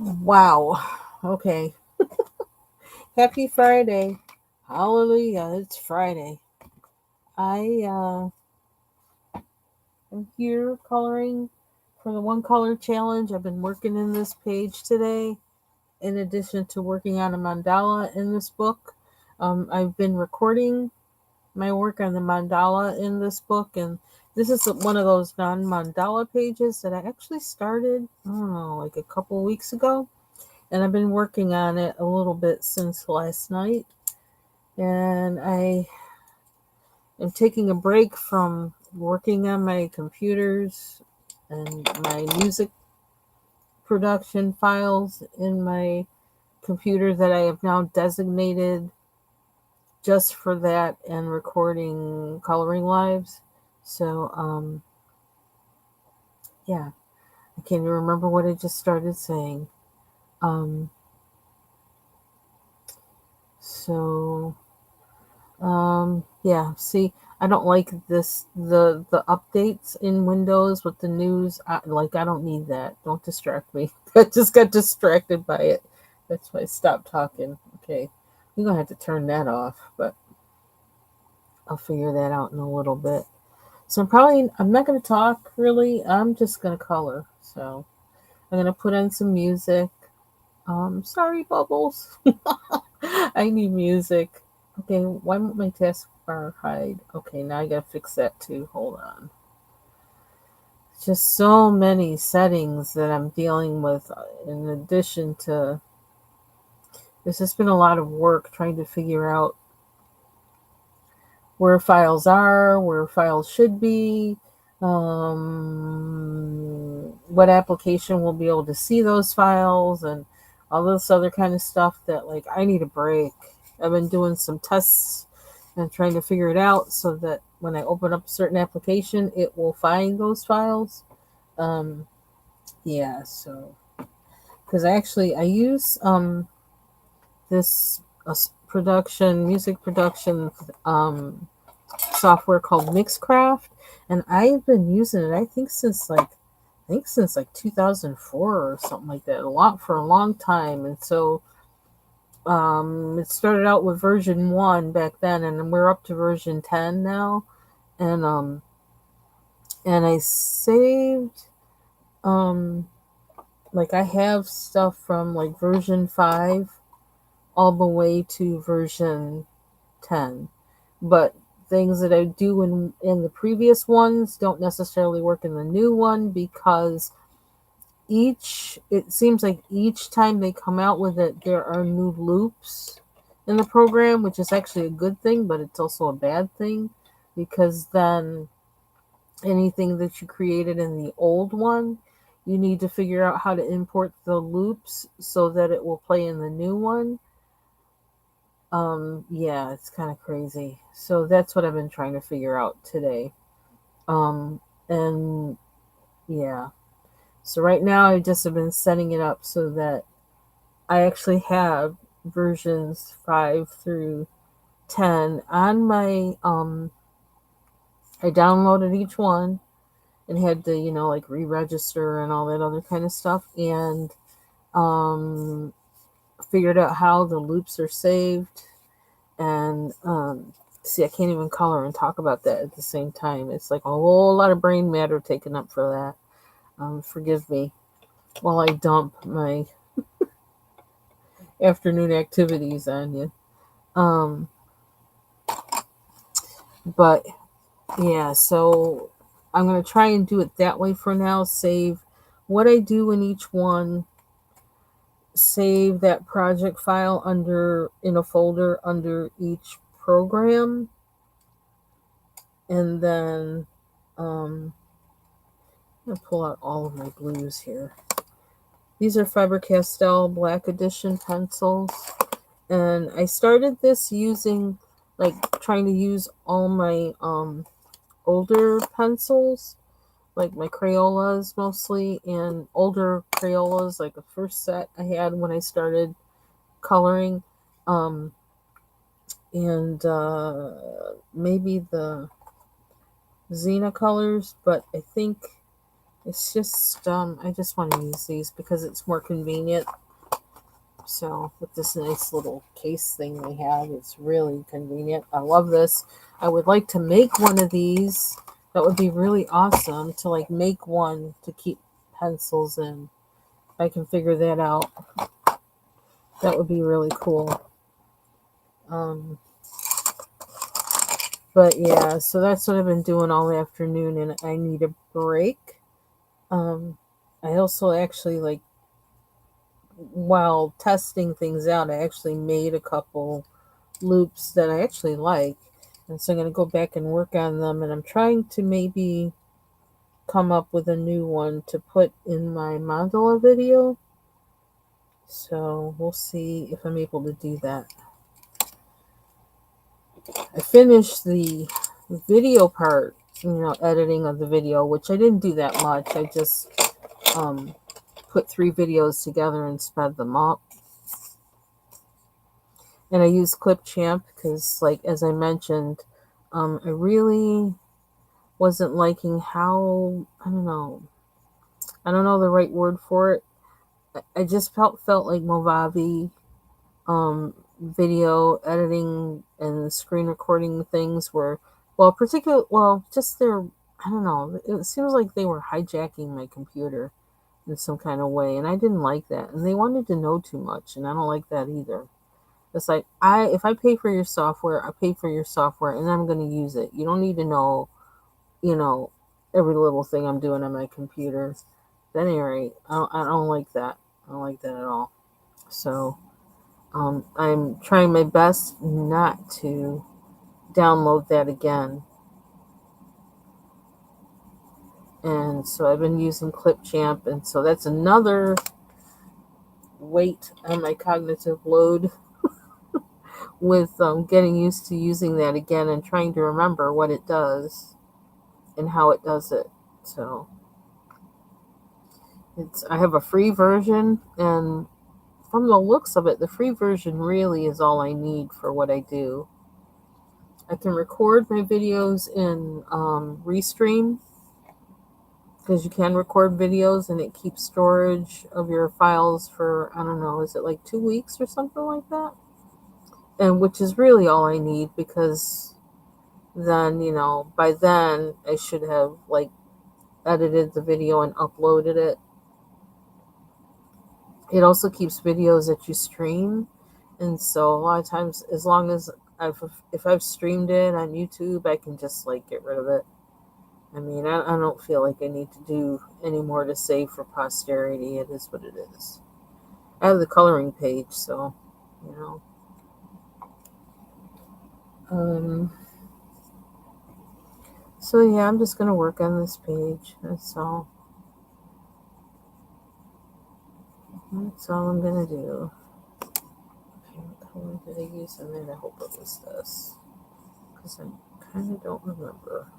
Wow. Okay. Happy Friday. Hallelujah. It's Friday. I am here coloring for the one color challenge. I've been working in this page today, in addition to working on a mandala in this book. I've been recording my work on the mandala in this book, and this is one of those non mandala pages that I actually started, I don't know, like a couple weeks ago. And I've been working on it a little bit since last night. And I am taking a break from working on my computers and my music production files in my computer that I have now designated just for that and recording coloring lives. So, yeah, I can't even remember what I just started saying. Um, so yeah, see, I don't like the updates in Windows with the news. I don't need that. Don't distract me. I just got distracted by it. That's why I stopped talking. Okay. I'm gonna have to turn that off, but I'll figure that out in a little bit. So I'm not gonna talk really. I'm just gonna color. So I'm gonna put on some music. Sorry, Bubbles. I need music. Okay, why won't my taskbar hide? Okay, now I gotta fix that too. Hold on. Just so many settings that I'm dealing with, in addition to. There's just been a lot of work trying to figure out where files are, where files should be, what application will be able to see those files, and all this other kind of stuff that, like, I need a break. I've been doing some tests and trying to figure it out so that when I open up a certain application, it will find those files. Um, yeah, so because I use this music production software called Mixcraft, and I've been using it. I think since like 2004 or something like that. For a long time, and so it started out with version 1 back then, and we're up to version 10 now. And I saved um like I have stuff from like version 5 all the way to version 10. But things that I do in the previous ones don't necessarily work in the new one, because it seems like each time they come out with it, there are new loops in the program, which is actually a good thing, but it's also a bad thing, because then anything that you created in the old one, you need to figure out how to import the loops so that it will play in the new one. Yeah, it's kind of crazy. So that's what I've been trying to figure out today. Um, and yeah, so right now I just have been setting it up so that I actually have versions 5 through 10 on my I downloaded each one and had to, like, re-register and all that other kind of stuff, and um figured out how the loops are saved. And see, I can't even color and talk about that at the same time. It's like a whole lot of brain matter taken up for that. Forgive me while I dump my afternoon activities on you. Um, but yeah, so I'm gonna try and do it that way for now. Save what I do in each one. Save that project file in a folder under each program, and then um, I'm gonna pull out all of my blues here. These are Faber-Castell Black Edition pencils, and I started this using, like, trying to use all my older pencils, like my Crayolas mostly, and older Crayolas, like the first set I had when I started coloring, um, and maybe the Xena colors, but I think It's just I just want to use these because it's more convenient. So with this nice little case thing they have, it's really convenient. I love this. I would like to make one of these. That would be really awesome to like make one to keep pencils in. If I can figure that out, that would be really cool. Um, but yeah, so that's what I've been doing all afternoon, and I need a break. Um, I also actually like while testing things out, I actually made a couple loops that I actually like. And so I'm going to go back and work on them. And I'm trying to maybe come up with a new one to put in my mandala video. So we'll see if I'm able to do that. I finished the video part, editing of the video, which I didn't do that much. I just um, put 3 videos together and sped them up. And I use Clipchamp because, like, as I mentioned, I really wasn't liking how, I don't know the right word for it. I just felt like Movavi video editing and screen recording things were, just their, I don't know, it seems like they were hijacking my computer in some kind of way, and I didn't like that. And they wanted to know too much, and I don't like that either. It's like if I pay for your software, I pay for your software, and I'm going to use it. You don't need to know, you know, every little thing I'm doing on my computer. At any rate, I don't like that. I don't like that at all. So I'm trying my best not to download that again. And so I've been using Clipchamp, and so that's another weight on my cognitive load with getting used to using that again and trying to remember what it does and how it does it. So I have a free version, and from the looks of it, the free version really is all I need for what I do. I can record my videos in Restream because you can record videos and it keeps storage of your files for, I don't know, is it like 2 weeks or something like that? And which is really all I need because then, by then I should have like edited the video and uploaded it. It also keeps videos that you stream. And so a lot of times, as long as if I've streamed it on YouTube, I can just like get rid of it. I mean, I don't feel like I need to do any more to save for posterity. It is what it is. I have the coloring page, so, you know. Um, so yeah, I'm just going to work on this page. That's all. That's all I'm going to do. Okay, what color did I use in there? I hope it was this. Because I kind of don't remember.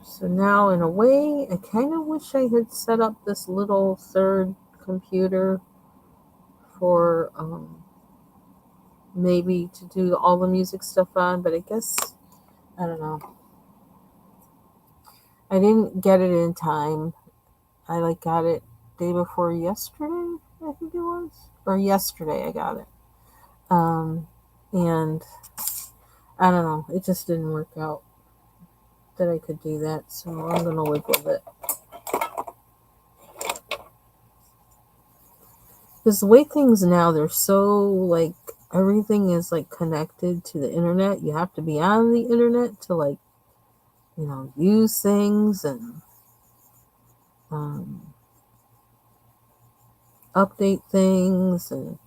So now, in a way, I kind of wish I had set up this little third computer for maybe to do all the music stuff on, but I guess, I don't know. I didn't get it in time. I like got it day before yesterday, I think it was. Or yesterday I got it. And I don't know, it just didn't work out that I could do that, so I'm gonna live with it. Because the way things now, they're so like everything is like connected to the internet. You have to be on the internet to like, use things and um, update things. And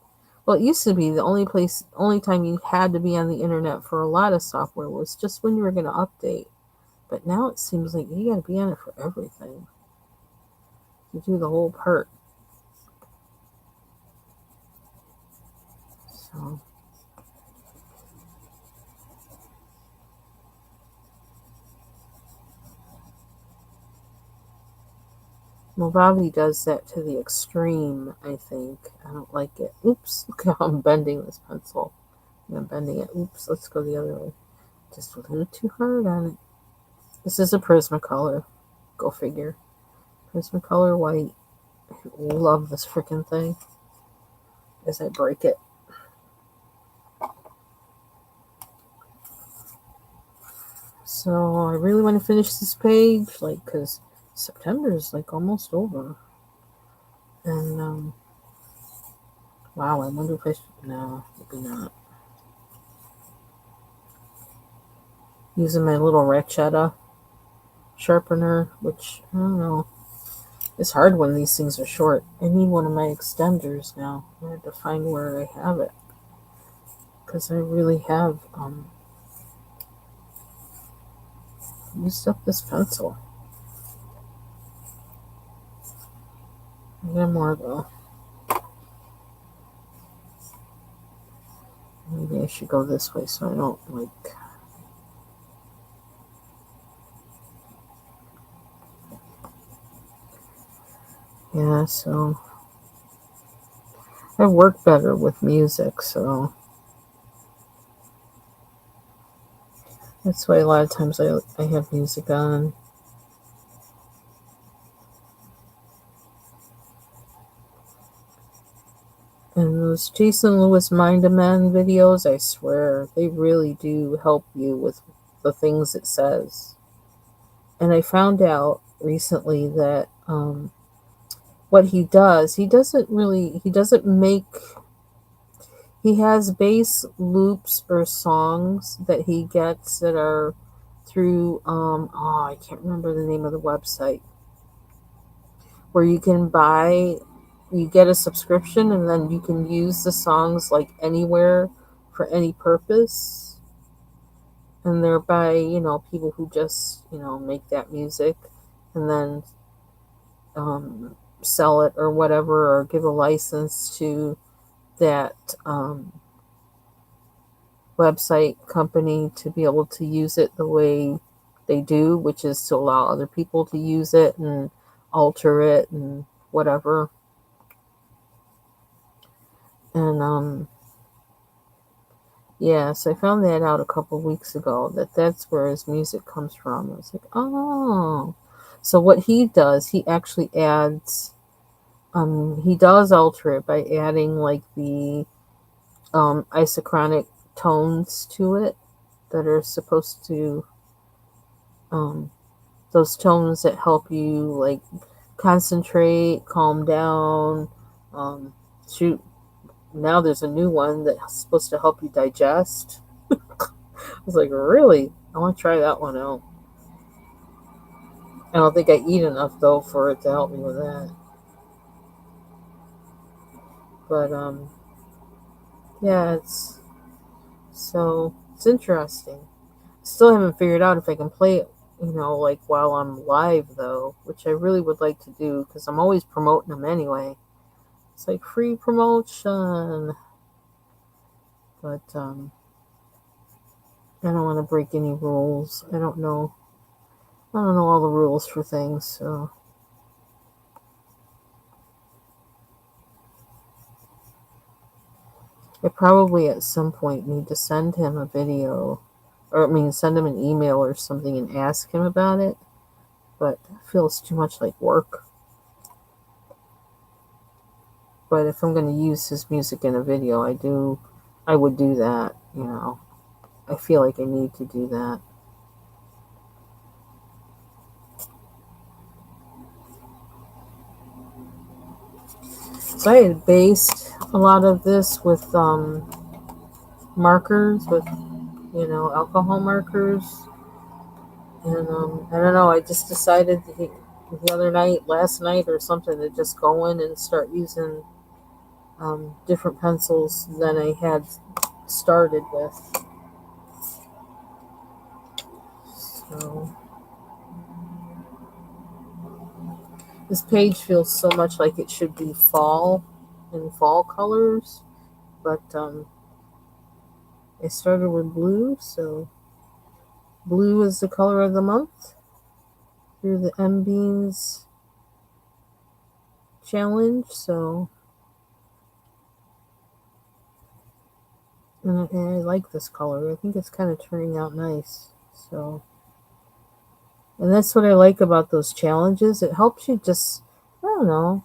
well, it used to be the only time you had to be on the internet for a lot of software was just when you were going to update. But now it seems like you got to be on it for everything. You do the whole part. So. Movavi does that to the extreme, I think. I don't like it. Oops, look how I'm bending this pencil. I'm bending it. Oops, let's go the other way. Just a little too hard on it. This is a Prismacolor. Go figure. Prismacolor white. I love this freaking thing. As I break it. So I really want to finish this page, like, because September is like almost over. And wow, I wonder if I should. No, maybe not. Using my little ratchetta sharpener, which I don't know. It's hard when these things are short. I need one of my extenders now. I have to find where I have it, because I really have used up this pencil. I got more though. Maybe I should go this way so I don't like. Yeah, so I work better with music, so that's why a lot of times I have music on. And those Jason Lewis Mind a Man videos, I swear, they really do help you with the things it says. And I found out recently that what he does, he doesn't make, he has bass loops or songs that he gets that are through, I can't remember the name of the website, where you get a subscription and then you can use the songs like anywhere for any purpose. And they're by, people who just, make that music and then sell it or whatever, or give a license to that website company to be able to use it the way they do, which is to allow other people to use it and alter it and whatever. And yeah, so I found that out a couple of weeks ago, that that's where his music comes from. I was like, oh. So what he does, he actually adds, he does alter it by adding like the isochronic tones to it that are supposed to, those tones that help you like concentrate, calm down, shoot. Now there's a new one that's supposed to help you digest. I was like, really? I want to try that one out. I don't think I eat enough though for it to help me with that. But yeah, it's interesting. Still haven't figured out if I can play it, like while I'm live though, which I really would like to do because I'm always promoting them anyway. It's like free promotion, but I don't want to break any rules. I don't know. I don't know all the rules for things, so. I probably at some point need to send him a video, or send him an email or something and ask him about it, but it feels too much like work. But if I'm going to use his music in a video, I would do that, I feel like I need to do that. So I had based a lot of this with markers, with alcohol markers, and I don't know. I just decided the other night, last night or something, to just go in and start using different pencils than I had started with. So this page feels so much like it should be fall, in fall colors, but I started with blue, so blue is the color of the month through the M Beans challenge. So And I like this color. I think it's kind of turning out nice. So, and that's what I like about those challenges. It helps you just, I don't know,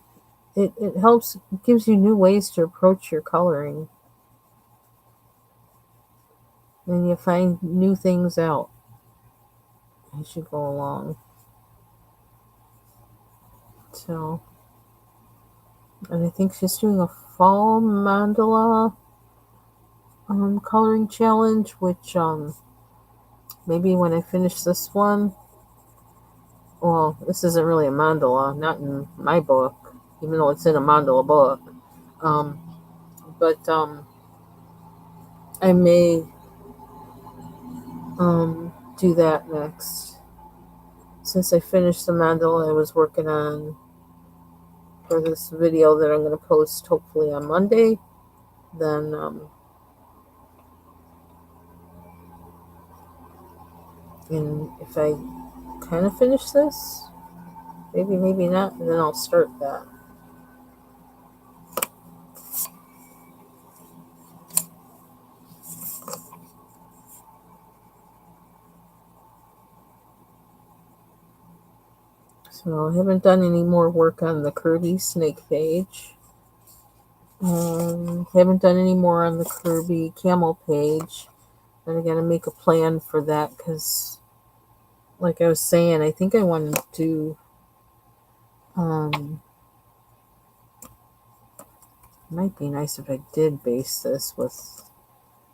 it helps, it gives you new ways to approach your coloring. And you find new things out as you go along. So, and I think she's doing a fall mandala coloring challenge, which maybe when I finish this one, well, this isn't really a mandala, not in my book, even though it's in a mandala book. Um, but I may do that next. Since I finished the mandala I was working on for this video that I'm going to post hopefully on Monday, then and if I kind of finish this, maybe not, and then I'll start that. So I haven't done any more work on the Kerby snake page. Haven't done any more on the Kerby camel page. And I gotta make a plan for that because, like I was saying, I think I want to do. Might be nice if I did base this with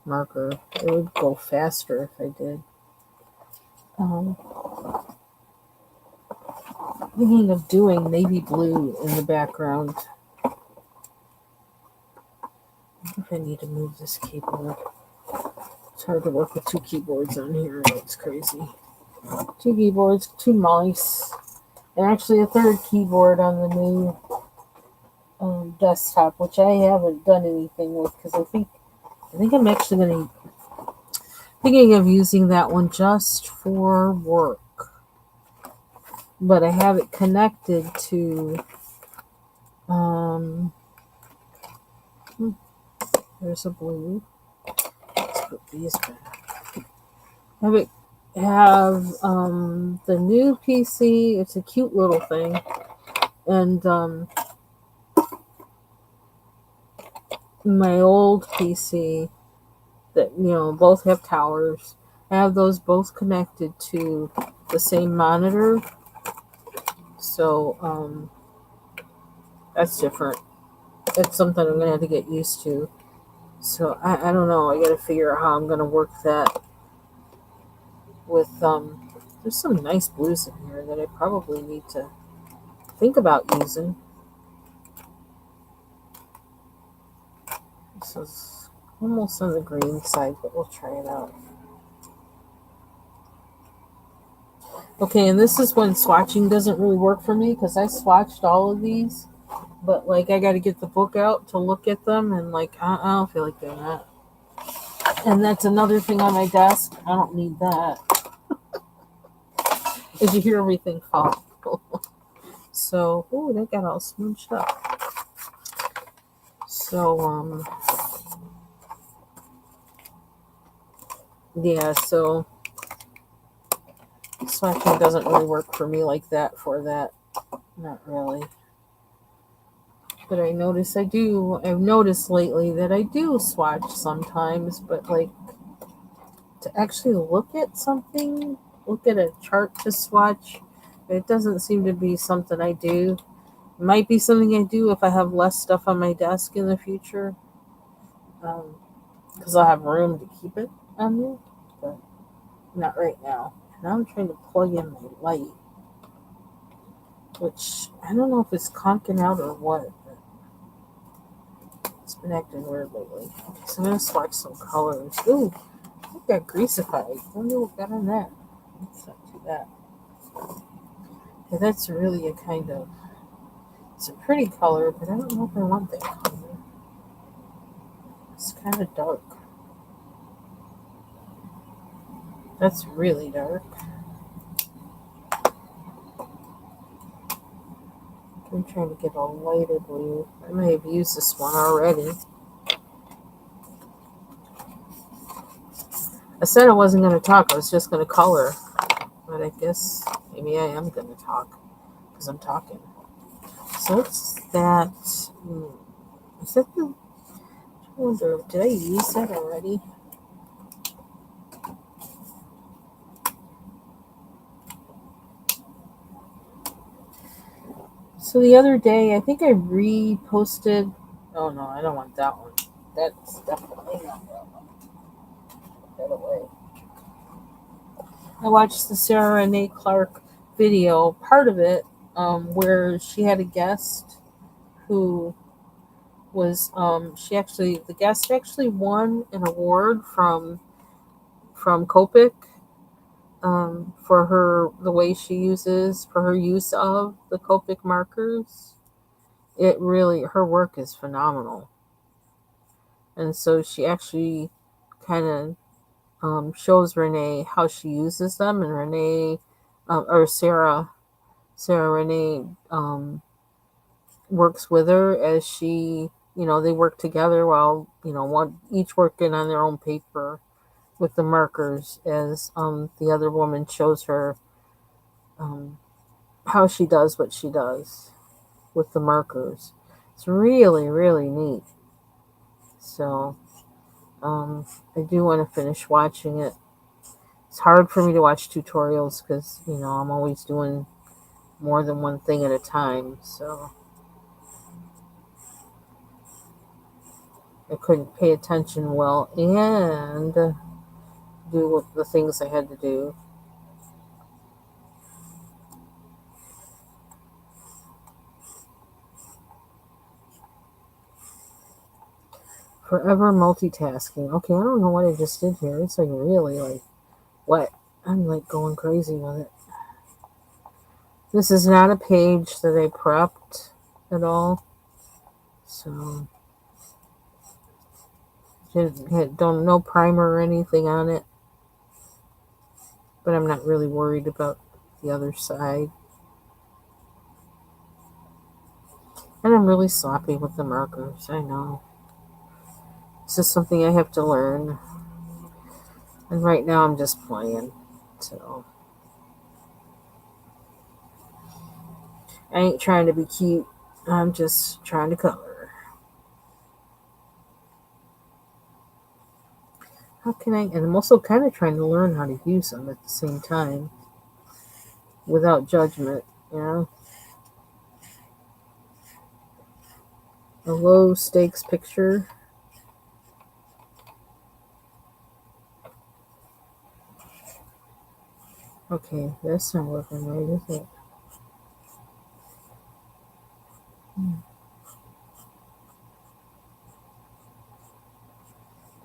marker. It would go faster if I did. Thinking of doing navy blue in the background. If I need to move this keyboard. It's hard to work with two keyboards on here. It's crazy. Two keyboards, two mice, and actually a third keyboard on the new desktop, which I haven't done anything with because I think I'm actually thinking of using that one just for work. But I have it connected to there's a blue. Let's put these back. Have the new PC. It's a cute little thing, and my old PC that both have towers. I have those both connected to the same monitor, so that's different. It's something I'm gonna have to get used to. So I don't know. I gotta figure out how I'm gonna work that with there's some nice blues in here that I probably need to think about using. This is almost on the green side, but we'll try it out. Okay, and this is when swatching doesn't really work for me because I swatched all of these, but like I got to get the book out to look at them, and like I don't feel like doing that. And that's another thing on my desk. I don't need that. As you hear everything fall. So, that got all smooched up. So, yeah, so swatching doesn't really work for me like that for that. Not really. But I've noticed lately that I do swatch sometimes, but like to actually look at something, look at a chart to swatch, it doesn't seem to be something I do. It might be something I do if I have less stuff on my desk in the future, because I'll have room to keep it on there, but not right now. Now I'm trying to plug in my light, which I don't know if it's conking out or what, but it's been acting weird lately. Okay, so I'm going to swatch some colors. Ooh, I got greasified. I wonder what got on that. Let's not do that. Okay, that's really a kind of, it's a pretty color, but I don't know if I want that color. It's kind of dark. That's really dark. I'm trying to get a lighter blue. I may have used this one already. I said I wasn't going to talk. I was just going to color. But I guess maybe I am going to talk because I'm talking. So it's that. Is that the. I wonder, did I use that already? So the other day, I think I reposted. Oh no, I don't want that one. That's definitely not that one. Put that away. I watched the Sarah Renee Clark video, part of it, where she had a guest who was the guest actually won an award from Copic, for the way she uses for her use of the Copic markers. It really, her work is phenomenal, and so she actually kind of shows Renee how she uses them, and Renee, or Sarah Renee, works with her as they work together while, one each working on their own paper with the markers, as the other woman shows her um, how she does what she does with the markers. It's really, really neat. So I do want to finish watching it. It's hard for me to watch tutorials because, I'm always doing more than one thing at a time. So I couldn't pay attention well and do the things I had to do. Forever multitasking. Okay, I don't know what I just did here. It's like really like what? I'm like going crazy with it. This is not a page that I prepped at all. So don't no primer or anything on it. But I'm not really worried about the other side. And I'm really sloppy with the markers, I know. It's just something I have to learn. And right now I'm just playing. So I ain't trying to be cute. I'm just trying to color. How can I? And I'm also kind of trying to learn how to use them at the same time without judgment, you know? A low stakes picture. Okay, that's not working right, is it?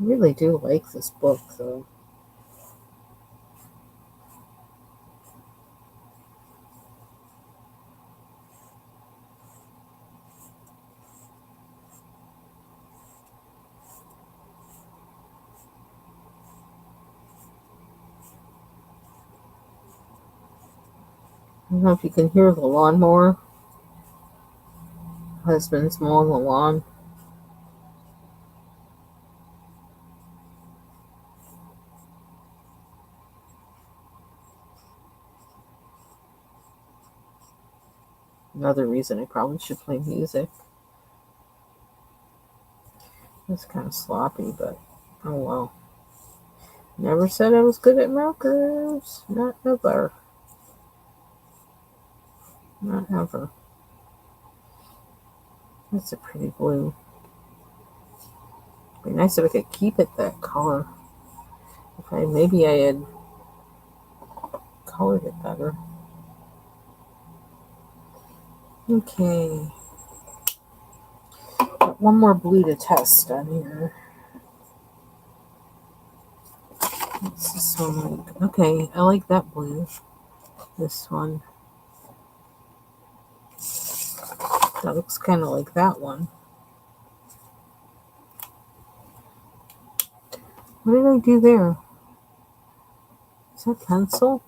I really do like this book, though. I don't know if you can hear the lawnmower. Husband's mowing the lawn. Another reason I probably should play music. It's kind of sloppy, but oh well. Never said I was good at markers. Not ever. Not ever. That's a pretty blue. It'd be nice if I could keep it that color. Maybe I had colored it better. Okay. Got one more blue to test on here. What's this one like? Okay, I like that blue. This one. That looks kind of like that one. What did I do there? Is that pencil?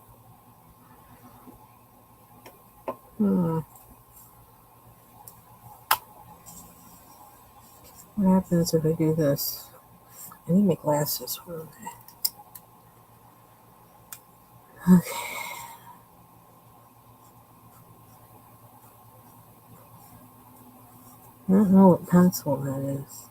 What happens if I do this? I need my glasses. Where are they? Okay. I don't know what pencil that is.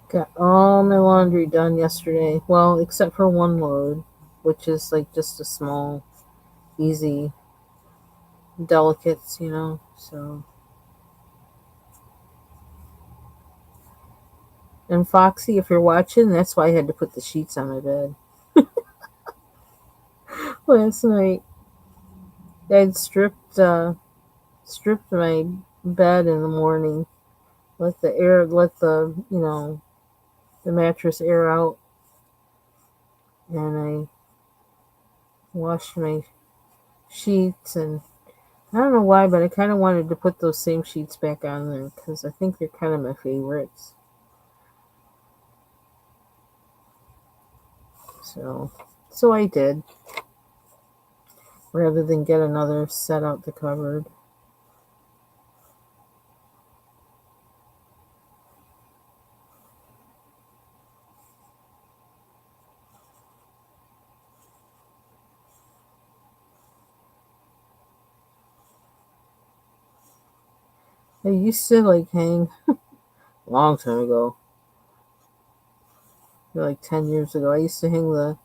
Got all my laundry done yesterday. Well, except for one load, which is like just a small, easy delicates, So, and Foxy, if you're watching, that's why I had to put the sheets on my bed last night. I'd stripped my bed in the morning, let the mattress air out, and I washed my sheets. And I don't know why, but I kind of wanted to put those same sheets back on there because I think they're kind of my favorites. So, so I did, rather than get another set out the cupboard. I used to like hang a long time ago, like 10 years ago. I used to hang the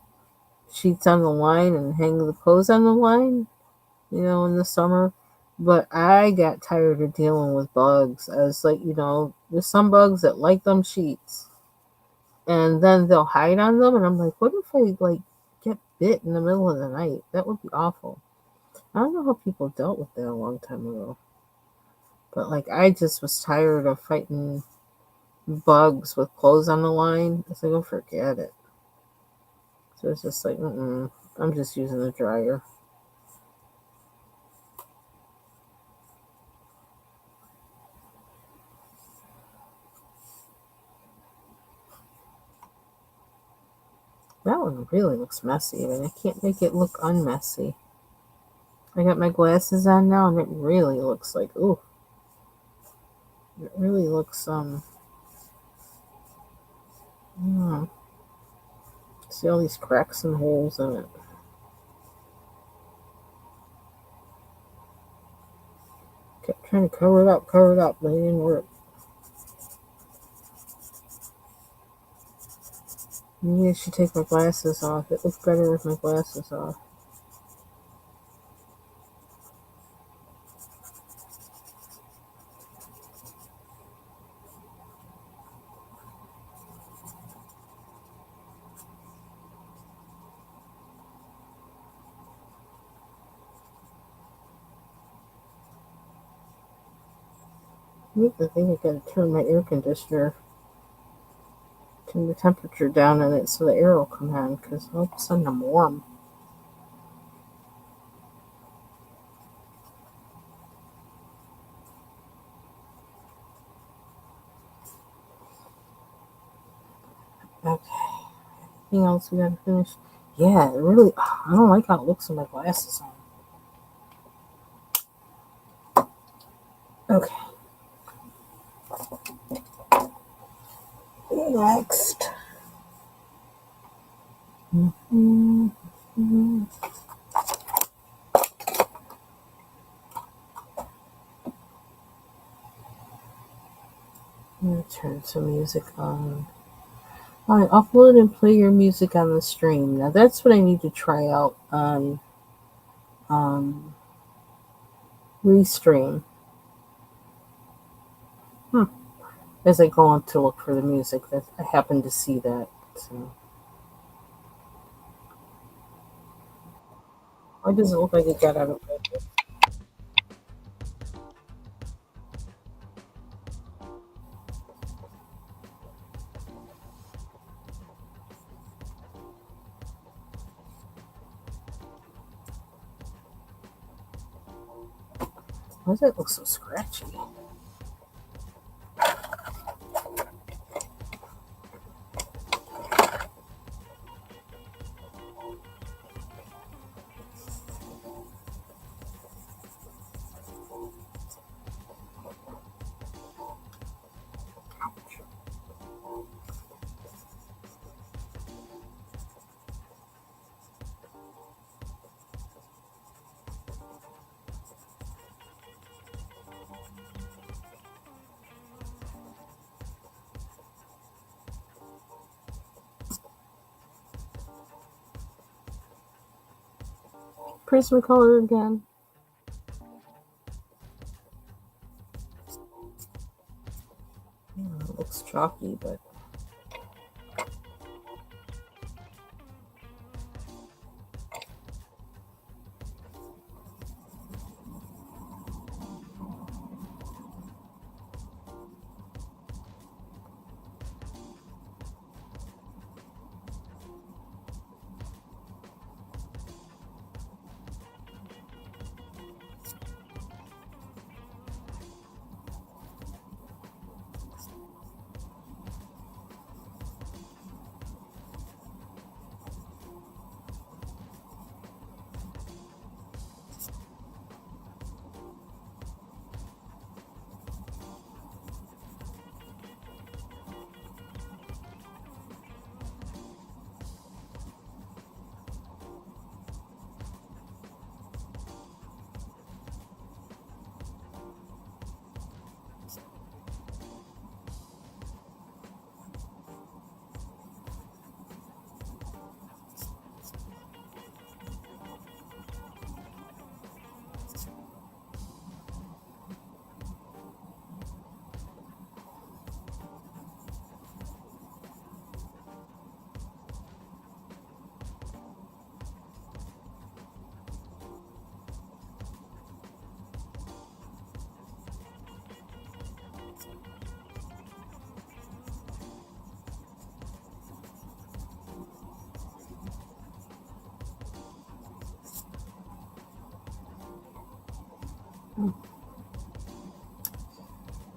sheets on the line and hang the clothes on the line, in the summer. But I got tired of dealing with bugs. I was like, there's some bugs that like them sheets, and then they'll hide on them. And I'm like, what if I like get bit in the middle of the night? That would be awful. I don't know how people dealt with that a long time ago. But like, I just was tired of fighting bugs with clothes on the line. I was like, oh, forget it. So it's just like, I'm just using the dryer. That one really looks messy. I mean, I can't make it look unmessy. I got my glasses on now, and it really looks like, ooh, it really looks, I see all these cracks and holes in it. Kept trying to cover it up, but it didn't work. Maybe I should take my glasses off. It looks better with my glasses off. I think I gotta turn my air conditioner, turn the temperature down in it so the air will come on, because all of a sudden I'm warm. Okay. Anything else we gotta finish? Yeah, it really, I don't like how it looks with my glasses on. Okay. Next. Mm-hmm. I'm gonna turn some music on. Alright, upload and play your music on the stream. Now that's what I need to try out on um, Restream. As I go on to look for the music, that I happen to see that. So, why does it look like it got out of focus? Why does it look so scratchy? Prismacolor again. It looks chalky, but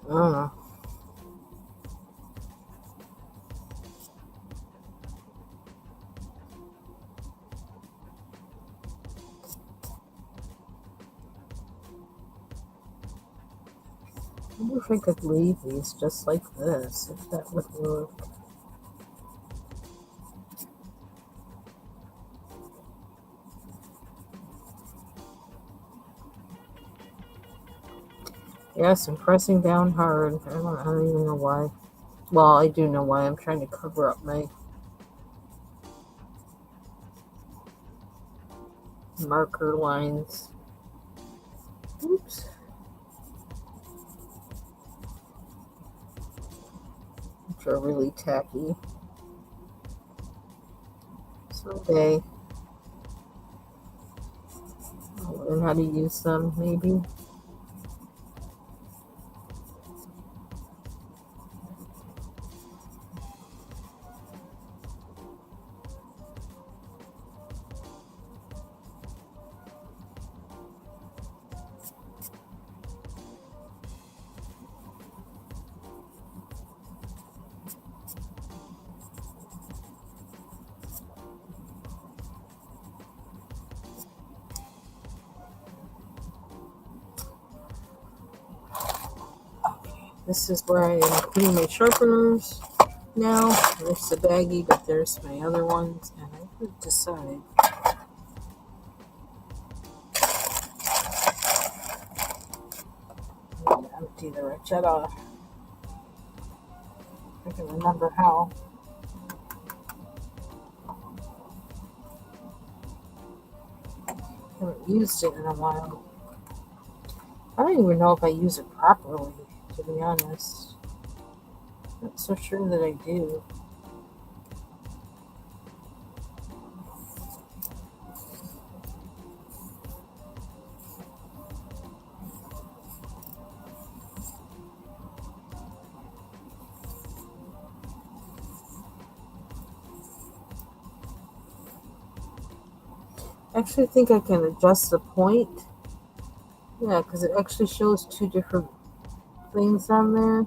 I don't know. I wonder if I could leave these just like this, if that would work. Yes, I'm pressing down hard. I don't even know why. Well, I do know why. I'm trying to cover up my marker lines. Oops. Which are really tacky. Someday I'll learn how to use them, maybe. This is where I am putting my sharpeners now. There's the baggie, but there's my other ones, and I could decide. I'm going to empty the rachetta. I can remember how. I haven't used it in a while. I don't even know if I use it properly, to be honest. Not so sure that I do. I actually think I can adjust the point. Yeah, because it actually shows two different things on there.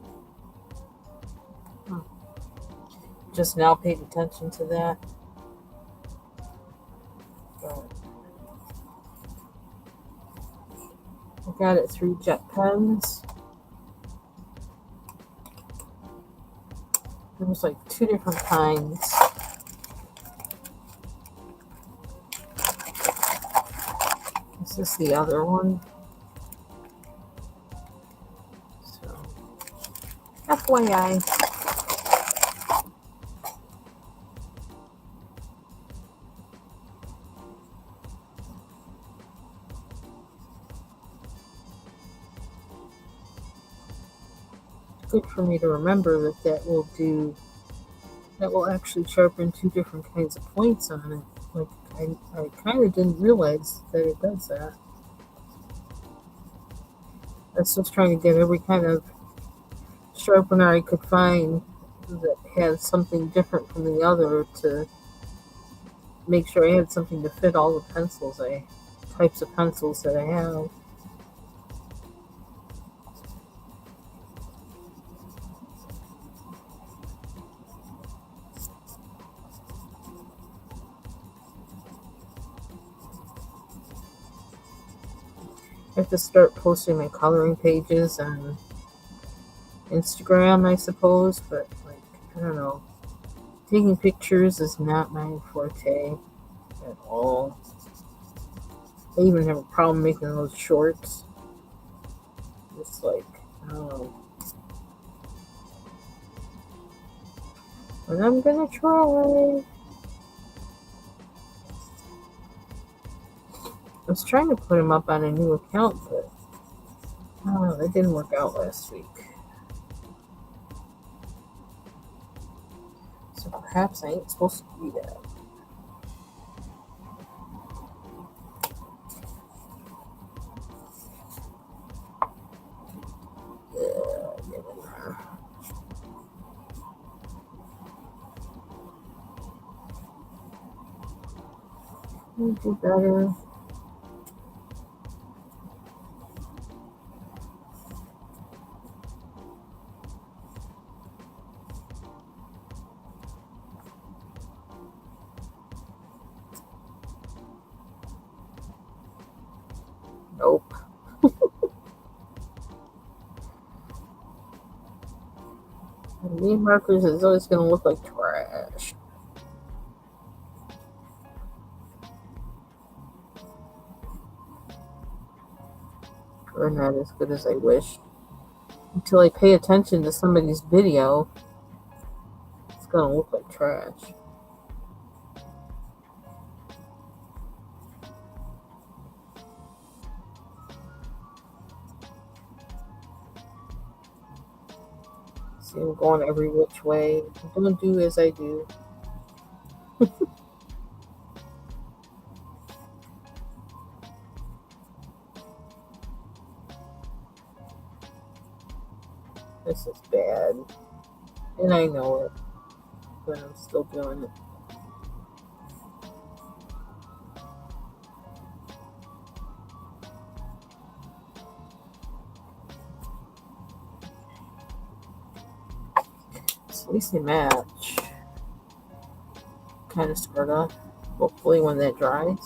Just now paid attention to that. But I got it through Jet Pens. There was like two different kinds. This is the other one. So, FYI. quick for me to remember that will actually sharpen two different kinds of points on it. Like I kind of didn't realize that it does that. I was just trying to get every kind of sharpener I could find that had something different from the other to make sure I had something to fit all the types of pencils that I have. I have to start posting my coloring pages on Instagram, I suppose, but like, I don't know. Taking pictures is not my forte at all. I even have a problem making those shorts. It's like, I don't know. But I'm gonna try. I was trying to put him up on a new account, but I don't know, that didn't work out last week. So perhaps I ain't supposed to do that. Do better. Nope. Lead markers is always going to look like trash. Or not as good as I wish. Until I pay attention to somebody's video, it's going to look like trash. See, I'm going every which way. Don't do as I do. This is bad. And I know it. But I'm still doing it. So at least they match. Kind of start off. Hopefully when that dries.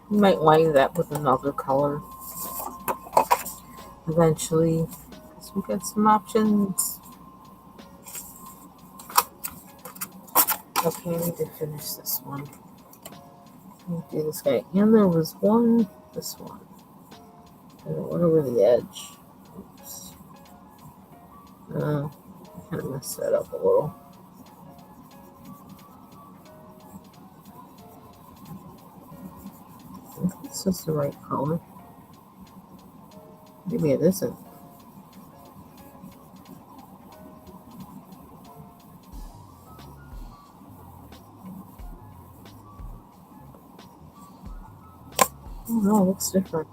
You might line that with another color eventually. Because we got some options. Okay, I need to finish this one. Let me do this guy. And there was this one. And it went over the edge. Oops. Kind of messed that up a little. I think this is the right color. Maybe it isn't. Oh no, it looks different.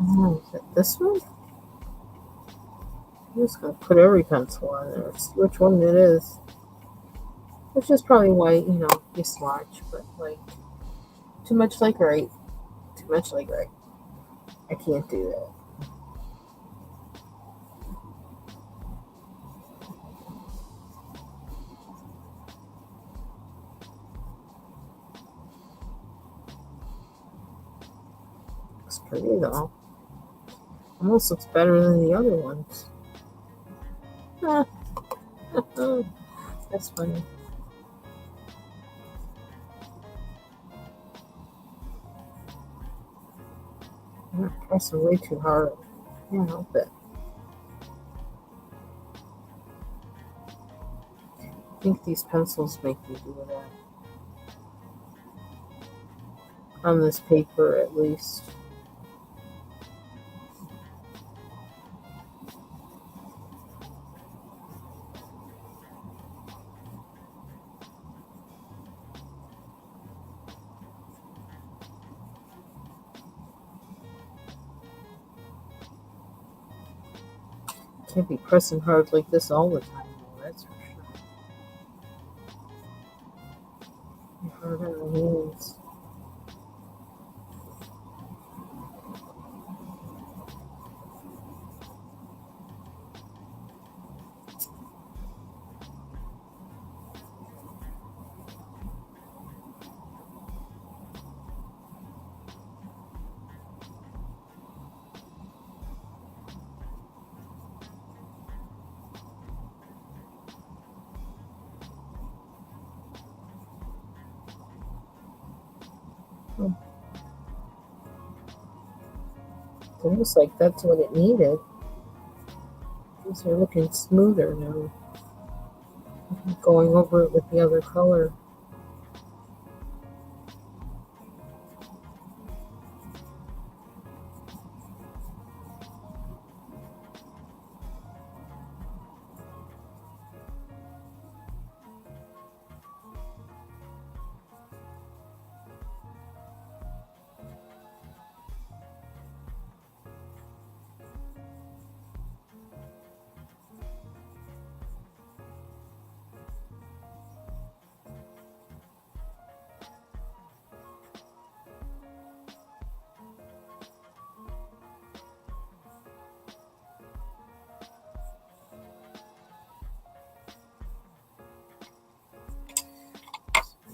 Oh, is it this one? I'm just gonna put every pencil on there, see which one it is. Which is probably why, you swatch, but like, too much like right. Too much like right. I can't do that. Looks pretty though. Almost looks better than the other ones. That's funny. I'm not pressing way too hard. Can't help it. I think these pencils make me do that. on this paper at least. Can't be pressing hard like this all the time, though, that's for sure. Be hard on the hands. Hmm. It's almost like that's what it needed. These are looking smoother now. Going over it with the other color.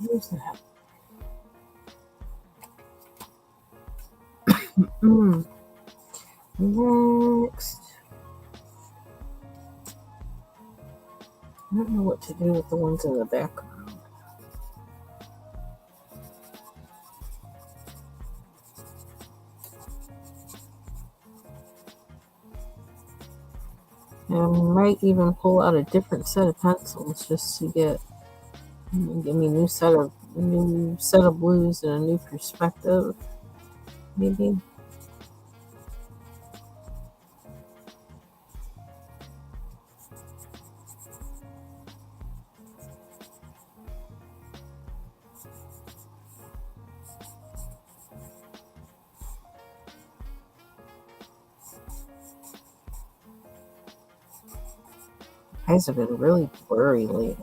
Where's that? Mm. Next. I don't know what to do with the ones in the background. And I might even pull out a different set of pencils just to give me a new set of blues and a new perspective. Maybe. Eyes have been really blurry lately.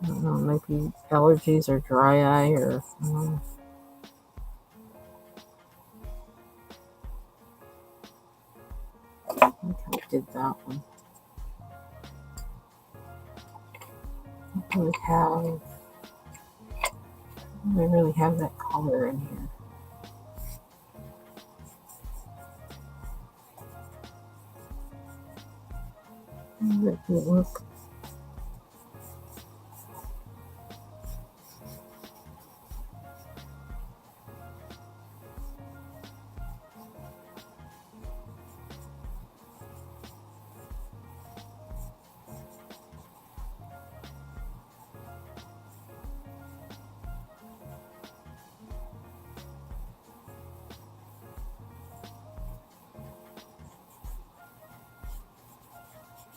I don't know, maybe allergies or dry eye or I don't know. I think I did that one. I really have that color in here. That didn't look.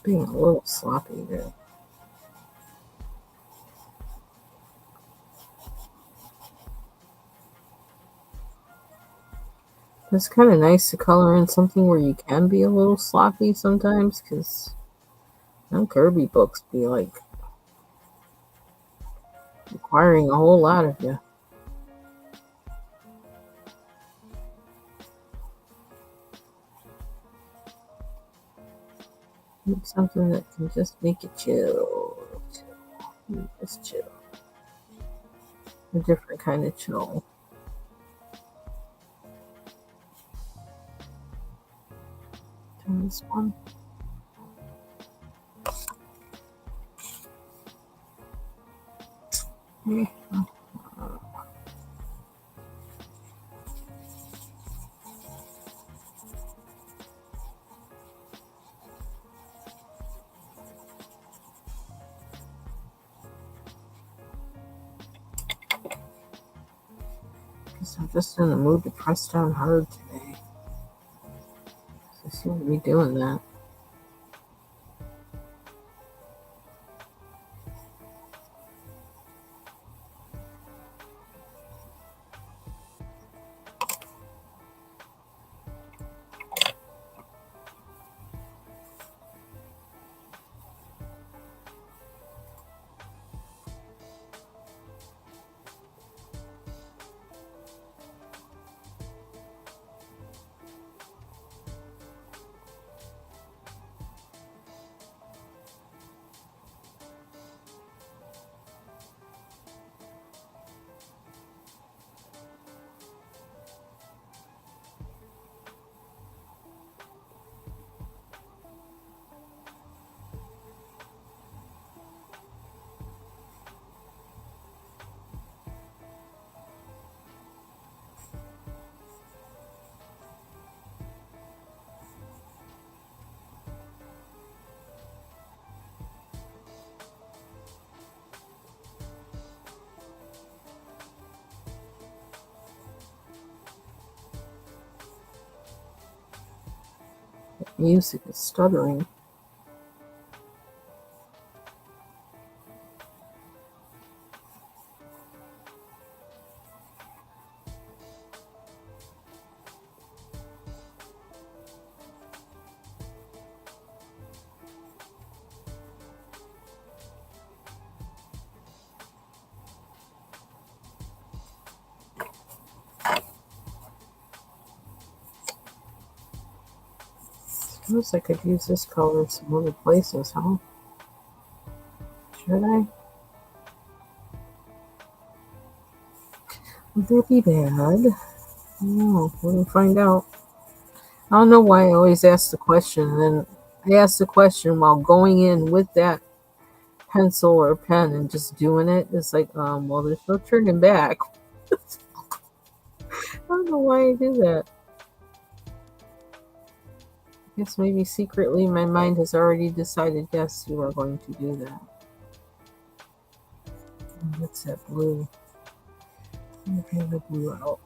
Being a little sloppy there. It's kind of nice to color in something where you can be a little sloppy sometimes, because some Kirby books be like requiring a whole lot of you. Need something that can just make you chill. Just chill. A different kind of chill. Turn this one. Yeah. I'm just in the mood to press down hard today. I seem to be doing that. Music is stuttering. Suppose I could use this color in some other places, huh? Should I? Would that be bad? I don't know. We'll find out. I don't know why I always ask the question, and then I ask the question while going in with that pencil or pen and just doing it. It's like, well, there's no turning back. I don't know why I do that. I guess maybe secretly my mind has already decided, yes, you are going to do that. What's that blue? Okay, the blue out.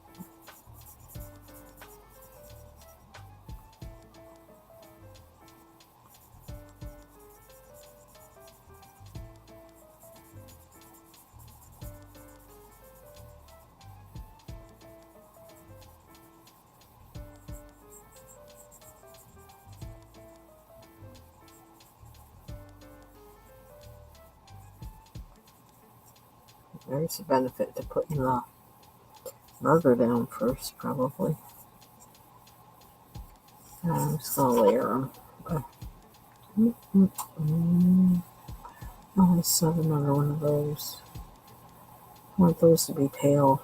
There's a benefit to putting the marker down first, probably. I'm just gonna layer them. Oh, I saw another one of those. I want those to be pale.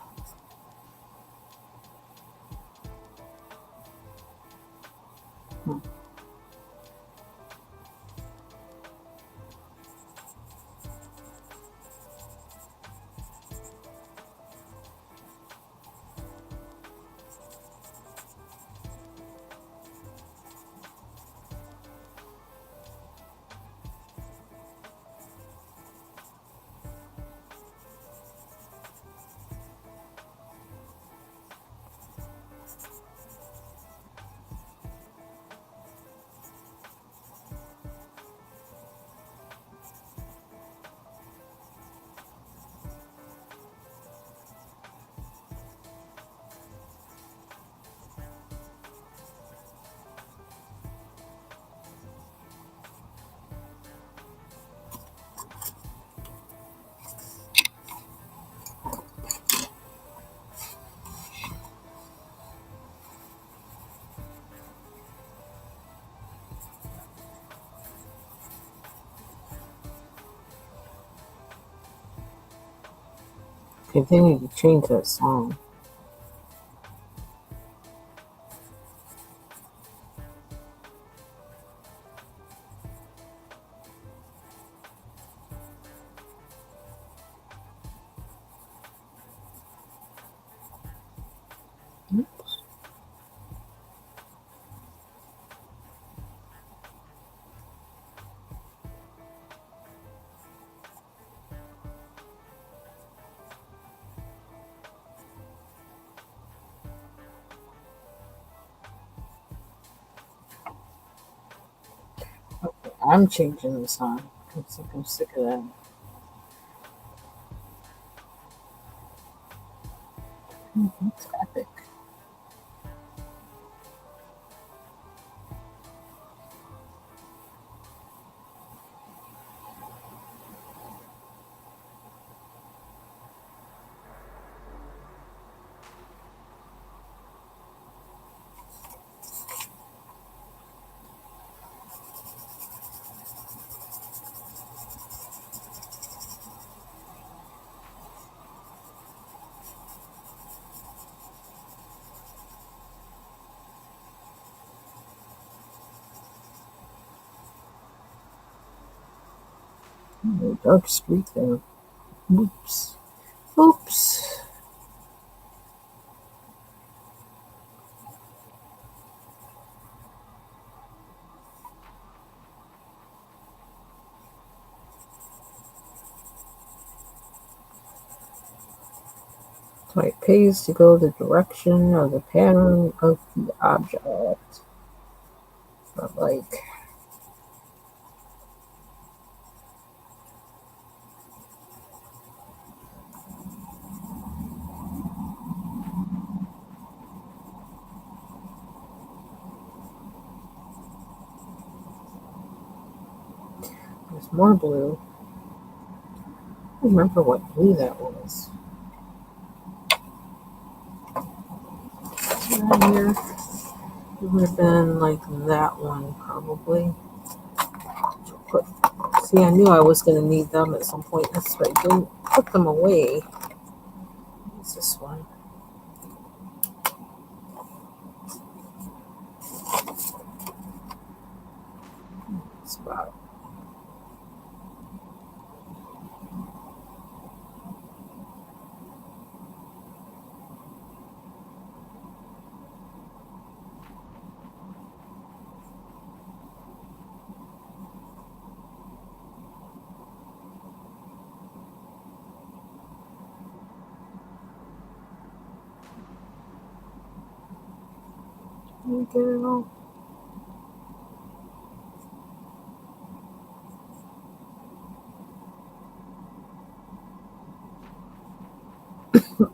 Continue to change that song. I'm changing the song. I'm sick of that. It's epic. Oh, dark streak there. Oops. Oops. So it pays to go the direction or the pattern of the object. But like, there's more blue. I don't remember what blue that was. Right here. It would have been like that one, probably. Put, see, I knew I was going to need them at some point. That's why I didn't put them away. What's this one? Spot. Let me get it all.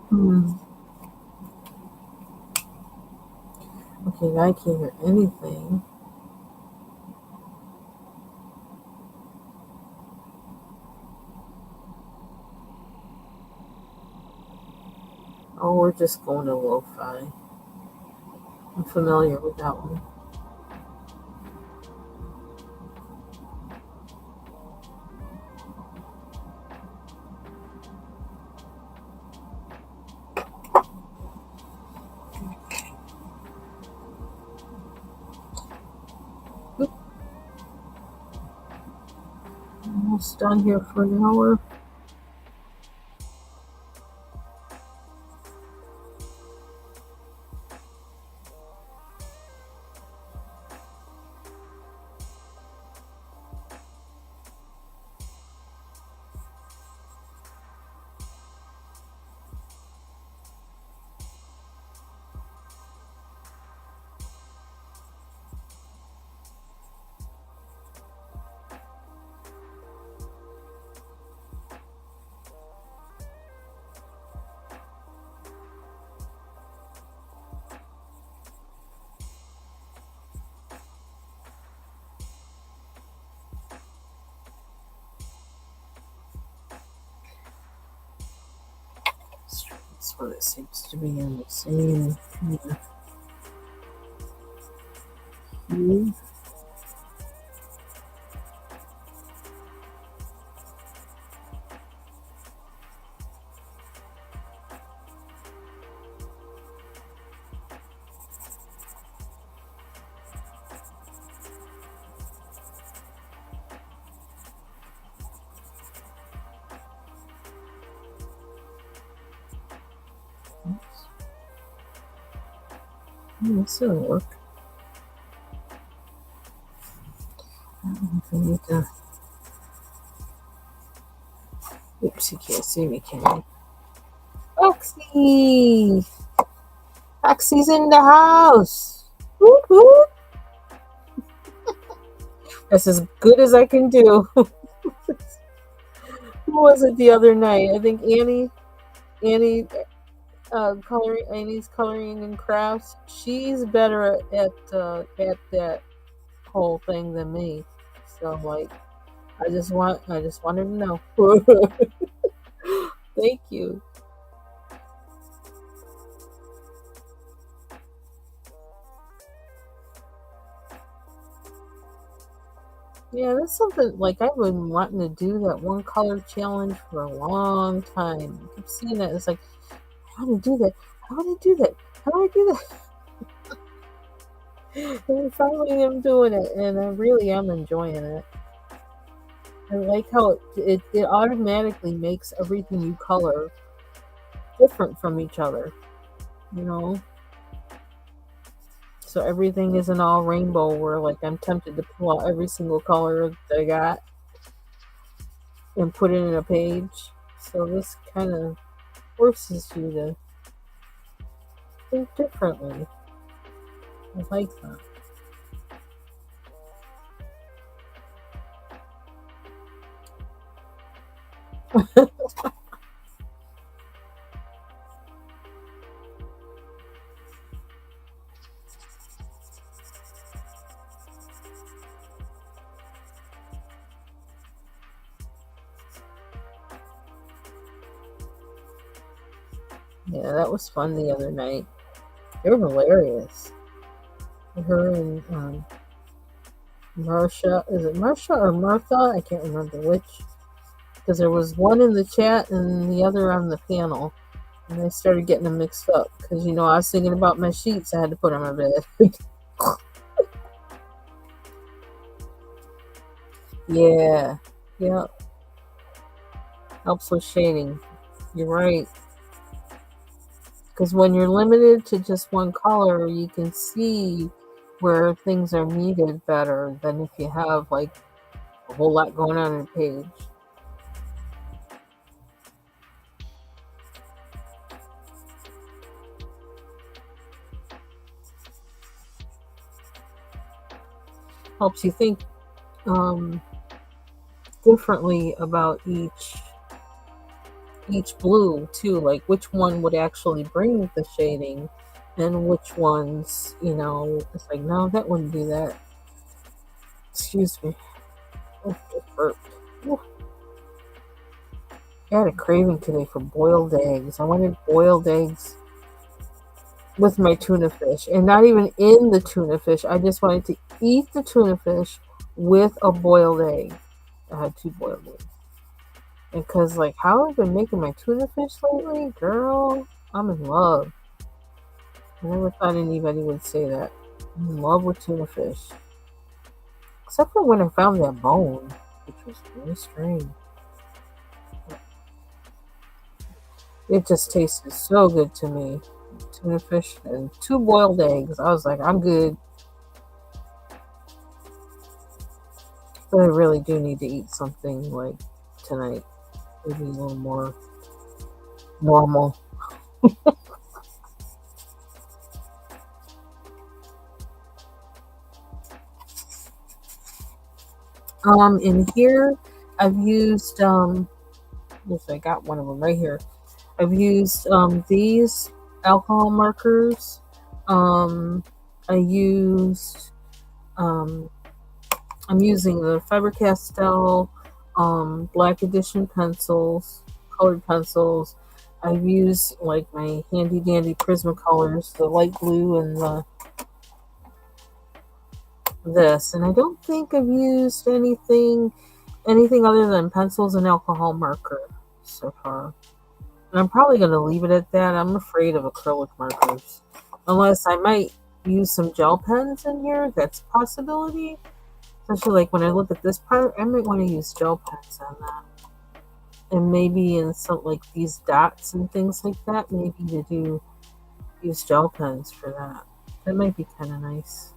Hmm. Okay, I can't hear anything. Oh, we're just going to lo-fi. I'm familiar with that one. Oop, almost done here for an hour. That's what it seems to be in the same hue. This will work. I need to. Oops, you can't see me, can you? Foxy! Foxy's in the house! Whoop, whoop. That's as good as I can do. Who was it the other night? I think Annie, coloring. Annie's coloring and crafts. She's better at that whole thing than me. So like, I just wanted to know. Thank you. Yeah, that's something like I've been wanting to do that one color challenge for a long time. I keep seeing that. It's like, how do I do that? How do I do that? How do I do that? And finally, I'm doing it, and I really am enjoying it. I like how it automatically makes everything you color different from each other, you know? So everything isn't all rainbow where like I'm tempted to pull out every single color that I got and put it in a page. So this kind of forces you to think differently. I like that. Yeah, that was fun the other night. They were hilarious. Her and Marsha, is it Marsha or Martha? I can't remember which. Because there was one in the chat and the other on the panel. And I started getting them mixed up. Because, you know, I was thinking about my sheets I had to put on my bed. Yeah. Yeah. Helps with shading. You're right. Because when you're limited to just one color, you can see where things are needed better than if you have like a whole lot going on in a page. Helps you think um, differently about each blue too, like which one would actually bring the shading and which ones, you know, it's like no, that wouldn't do that. Excuse me. Oh, just burped. Ooh, I had a craving today for boiled eggs. I wanted boiled eggs with my tuna fish, and not even in the tuna fish. I just wanted to eat the tuna fish with a boiled egg. I had two boiled eggs. And because, like, how I've been making my tuna fish lately, girl, I'm in love. I never thought anybody would say that. I'm in love with tuna fish. Except for when I found that bone, which was really strange. It just tasted so good to me. Tuna fish and two boiled eggs. I was like, I'm good. But I really do need to eat something like tonight. Maybe a little more normal. In here, I've used yes, I got one of them right here. I've used these alcohol markers. I used um, I'm using the Faber-Castell Black Edition pencils, colored pencils. I've used like my handy dandy Prismacolors, the light blue and the this, and I don't think I've used anything other than pencils and alcohol marker so far. And I'm probably going to leave it at that. I'm afraid of acrylic markers. Unless I might use some gel pens in here. That's a possibility. Especially like when I look at this part, I might want to use gel pens on that. And maybe in some like these dots and things like that, maybe to use gel pens for that. That might be kind of nice.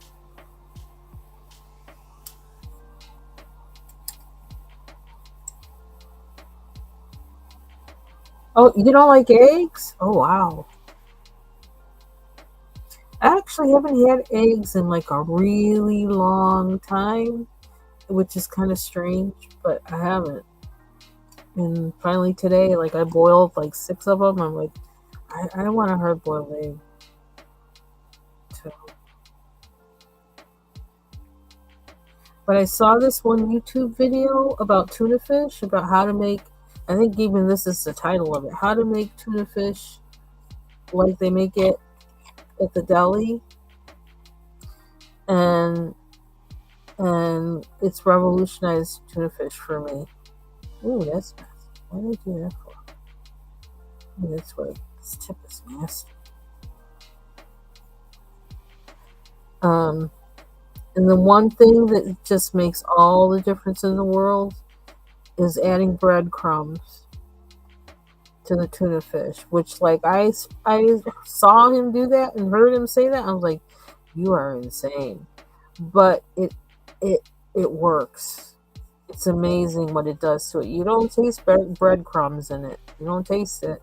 Oh, you don't like eggs? Oh, wow. I actually haven't had eggs in like a really long time. which is kind of strange, but I haven't. And finally today, like I boiled like 6 of them. I'm like, I want a hard boiled egg. So, but I saw this one YouTube video about tuna fish, about how to make. I think even this is the title of it: how to make tuna fish like they make it at the deli, and it's revolutionized tuna fish for me. Ooh, that's nasty. Why did I do that for? Ooh, that's what this tip is nasty. Um, and the one thing that just makes all the difference in the world is adding breadcrumbs to the tuna fish. Which, like, I saw him do that and heard him say that. I was like, you are insane, but it it works. It's amazing what it does to it. You don't taste breadcrumbs in it. You don't taste it,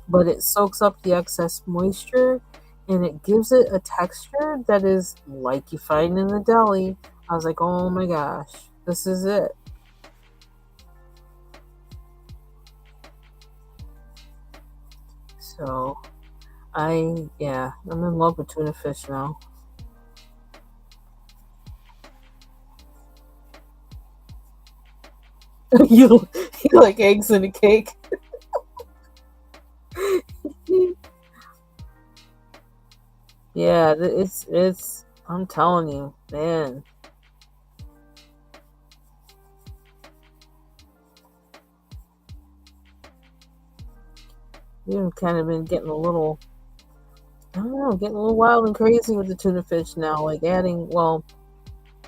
but it soaks up the excess moisture and it gives it a texture that is like you find in the deli. I was like, oh my gosh, this is it. So I'm in love with tuna fish now. You like eggs in a cake? Yeah, it's. I'm telling you, man. You've kind of been getting a little, I don't know, getting a little wild and crazy with the tuna fish now. Like adding, well,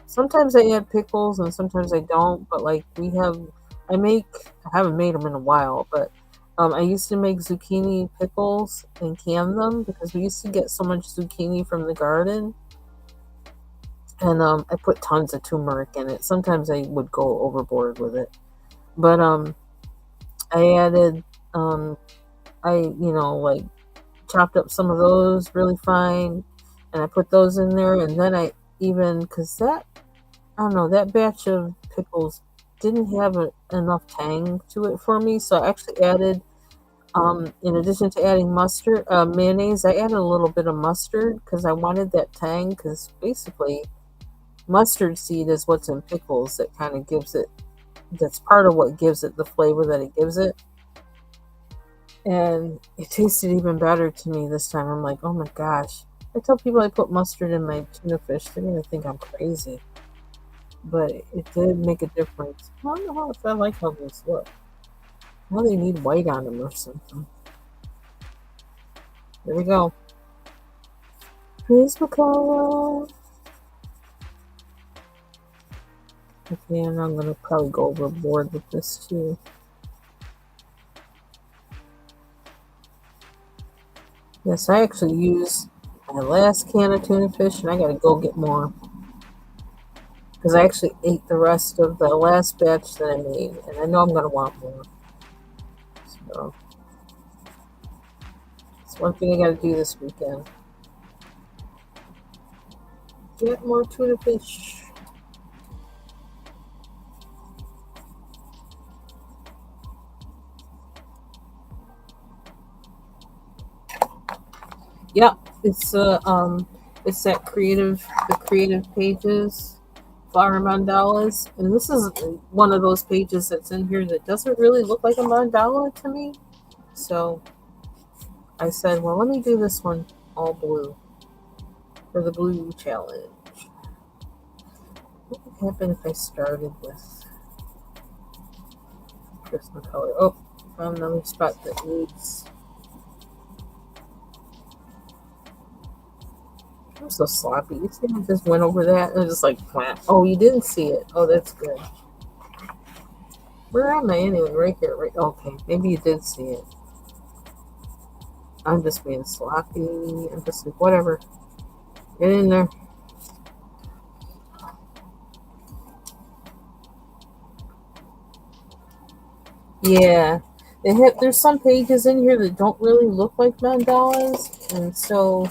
sometimes I add pickles and sometimes I don't. But like I make, I haven't made them in a while, but I used to make zucchini pickles and can them because we used to get so much zucchini from the garden. And I put tons of turmeric in it. Sometimes I would go overboard with it, but I added like chopped up some of those really fine, and I put those in there. And then I even because that I don't know that batch of pickles didn't have enough tang to it for me, so I actually added in addition to adding mustard mayonnaise, I added a little bit of mustard because I wanted that tang. Because basically mustard seed is what's in pickles that kind of gives it, that's part of what gives it the flavor that it gives it. And it tasted even better to me this time. I'm like, oh my gosh. I tell people I put mustard in my tuna fish, they're going to think I'm crazy. But it did make a difference. I don't know if I like how these look. Now they need white on them or something. There we go. Here's color. Okay, and I'm going to probably go overboard with this too. Yes, I actually used my last can of tuna fish, and I gotta go get more. Because I actually ate the rest of the last batch that I made, and I know I'm gonna want more. So, it's one thing I gotta do this weekend. Get more tuna fish. Yeah, it's that the creative pages, flower mandalas, and this is one of those pages that's in here that doesn't really look like a mandala to me. So I said, well, let me do this one all blue for the blue challenge. What would happen if I started with Christmas color? Oh, found another spot that needs. I'm so sloppy. You see, I just went over that and just like, plant. Oh, you didn't see it. Oh, that's good. Where am I anyway? Right here. Right. Okay, maybe you did see it. I'm just being sloppy. I'm just like, whatever. Get in there. Yeah. There's some pages in here that don't really look like mandalas, and so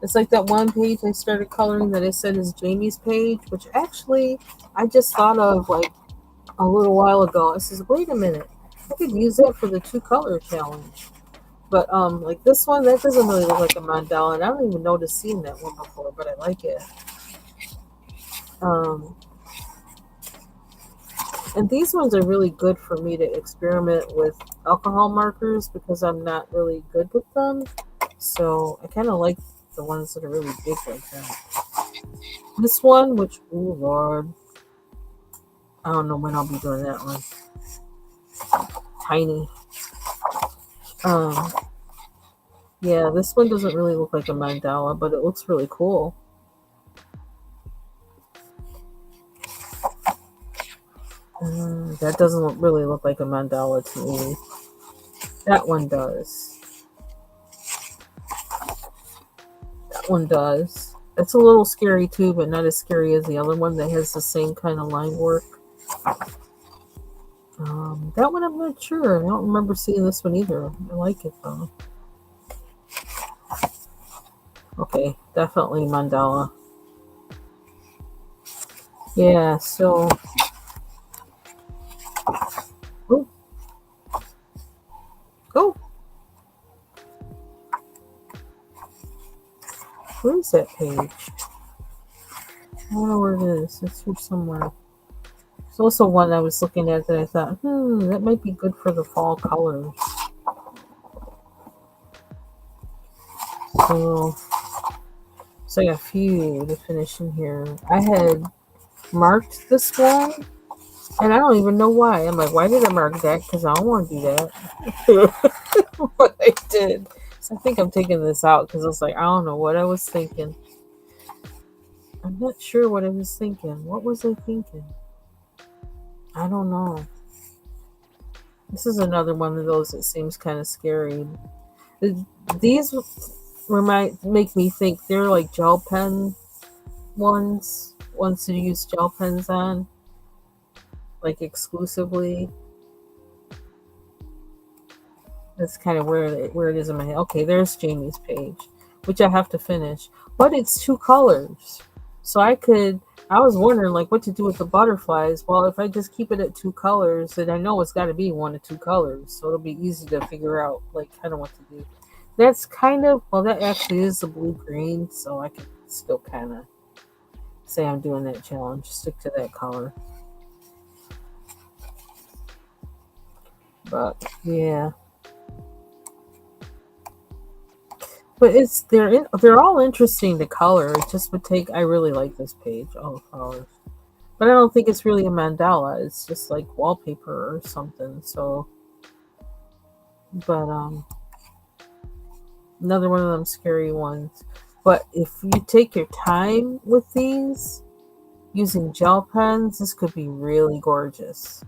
It's like that one page I started coloring that I said is Jamie's page, which actually I just thought of like a little while ago. I says, wait a minute, I could use that for the 2 color challenge. But like this one, that doesn't really look like a mandala, and I don't even notice seeing that one before, but I like it. Um, and these ones are really good for me to experiment with alcohol markers because I'm not really good with them. So I kind of like the ones that are really big like that. This one, which, oh Lord, I don't know when I'll be doing that one. Tiny. Um, yeah, this one doesn't really look like a mandala, but it looks really cool. That doesn't really look like a mandala to me. That one does. That one does. It's a little scary too, but not as scary as the other one that has the same kind of line work. That one I'm not sure. I don't remember seeing this one either. I like it though. Okay, definitely mandala. Yeah, so. Oh, go. Where is that page? I don't know where it is. It's here somewhere. There's also one I was looking at that I thought, that might be good for the fall colors. So I got a few to finish in here. I had marked this one, and I don't even know why. I'm like, why did I mark that? Because I don't want to do that. But I did. So I think I'm taking this out because I was like, I don't know what I was thinking. I'm not sure what I was thinking. What was I thinking? I don't know. This is another one of those that seems kind of scary. These make me think they're like gel pen ones to use gel pens on, like exclusively. That's kind of where it is in my head. Okay, there's Jamie's page, which I have to finish, but it's 2 colors, so I was wondering like what to do with the butterflies. Well, if I just keep it at 2 colors, then I know it's got to be 1 of 2 colors, so it'll be easy to figure out like kind of what to do. That's kind of, well, that actually is the blue green, so I can still kind of say I'm doing that challenge. Stick to that color. But yeah. But they're all interesting to color. It just would take, I really like this page, all the colors. But I don't think it's really a mandala. It's just like wallpaper or something. So, but another one of them scary ones. But if you take your time with these using gel pens, this could be really gorgeous.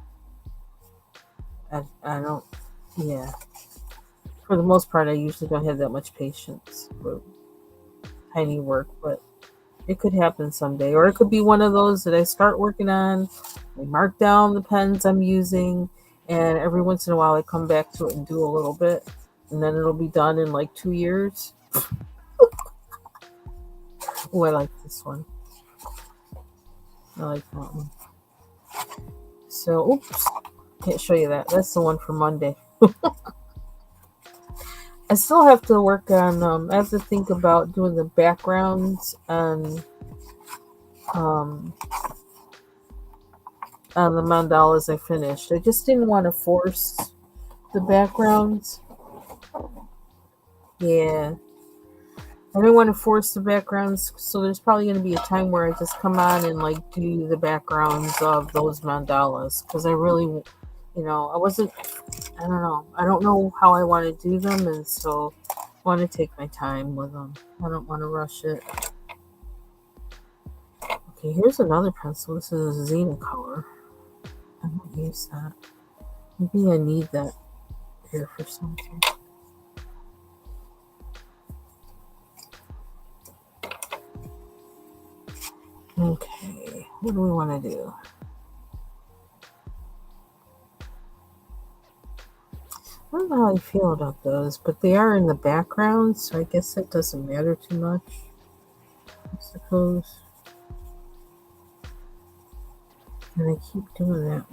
I don't, yeah. For the most part, I usually don't have that much patience for tiny work, but it could happen someday. Or it could be one of those that I start working on, I mark down the pens I'm using, and every once in a while I come back to it and do a little bit, and then it'll be done in like 2 years. Oh, I like this one. I like that one. So, oops, can't show you that. That's the one for Monday. I still have to work on, I have to think about doing the backgrounds um, on the mandalas I finished. I just didn't want to force the backgrounds. Yeah. I didn't want to force the backgrounds, so there's probably going to be a time where I just come on and like do the backgrounds of those mandalas because I really, I wasn't, I don't know. I don't know how I want to do them, and so I want to take my time with them. I don't want to rush it. Okay, here's another pencil. This is a Xena color. I don't use that. Maybe I need that here for something. Okay, what do we want to do? I don't know how I feel about those, but they are in the background, so I guess it doesn't matter too much, I suppose. And I keep doing that.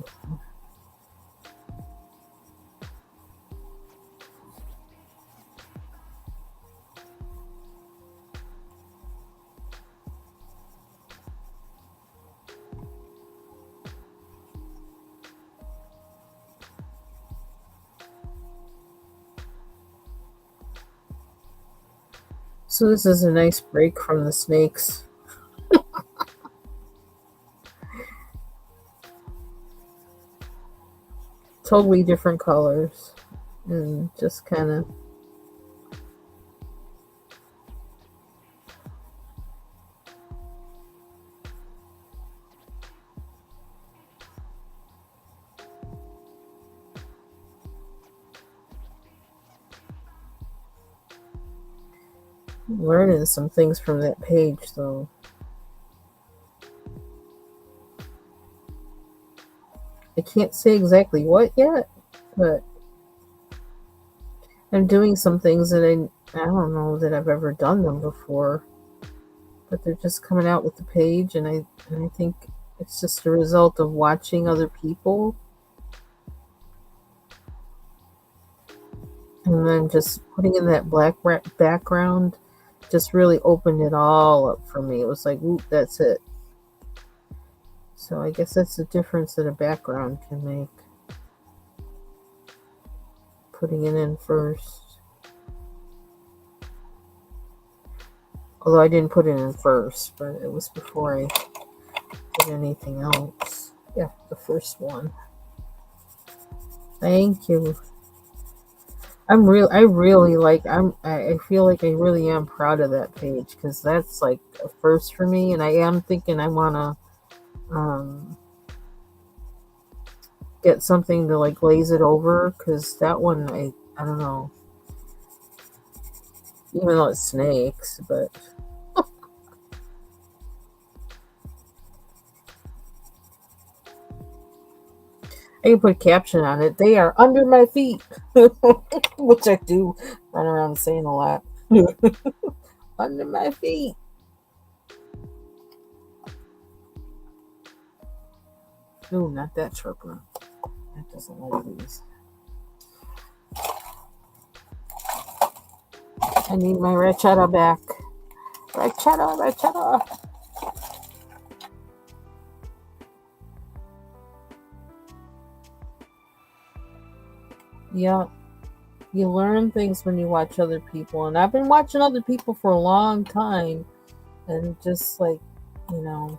So this is a nice break from the snakes. Totally different colors. And just kind of learning some things from that page, though. I can't say exactly what yet, but I'm doing some things that I don't know that I've ever done them before, but they're just coming out with the page, and I think it's just a result of watching other people, and then just putting in that black background just really opened it all up for me. It was like, oop, that's it. So I guess that's the difference that a background can make. Putting it in first. Although I didn't put it in first, but it was before I did anything else. Yeah, the first one. Thank you. I really like, I feel like I really am proud of that page, because that's like a first for me, and I am thinking I want to get something to like glaze it over, because that one, I don't know, even though it's snakes, but I can put a caption on it. They are under my feet, which I do run around saying a lot. Under my feet. Ooh, not that chirper. That doesn't like these. I need my rachetta back. Rachetta, rachetta. Yeah, you learn things when you watch other people, and I've been watching other people for a long time, and just like, you know,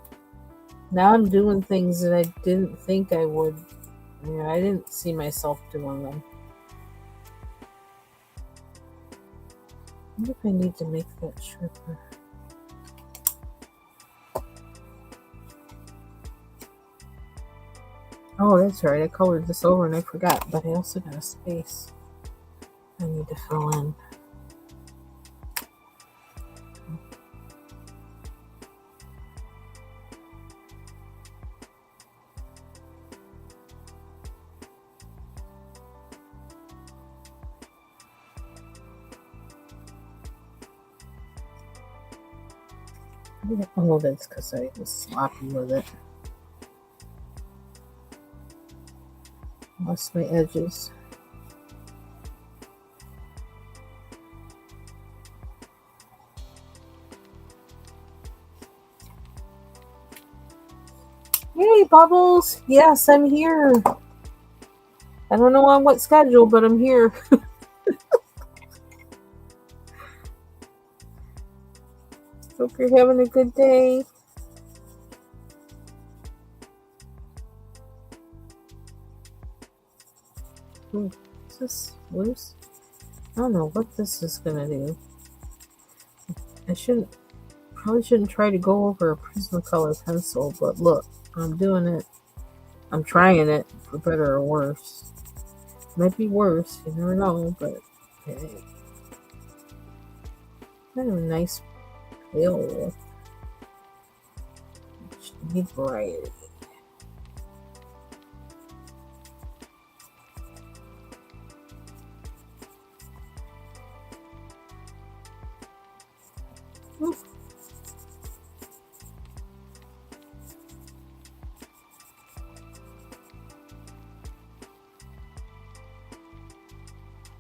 now I'm doing things that I didn't think I would. You know, I didn't see myself doing them. I wonder if I need to make that sharper. Oh, that's right. I colored this over and I forgot, but I also got a space I need to fill in. Oh, that's because I was sloppy with it. Lost my edges. Hey, Bubbles! Yes, I'm here. I don't know on what schedule, but I'm here. Hope you're having a good day. Ooh, is this loose? I don't know what this is gonna do. I probably shouldn't try to go over a Prismacolor pencil, but look, I'm doing it. I'm trying it, for better or worse. Might be worse, you never know, but hey. Kind of a nice pale. Need variety.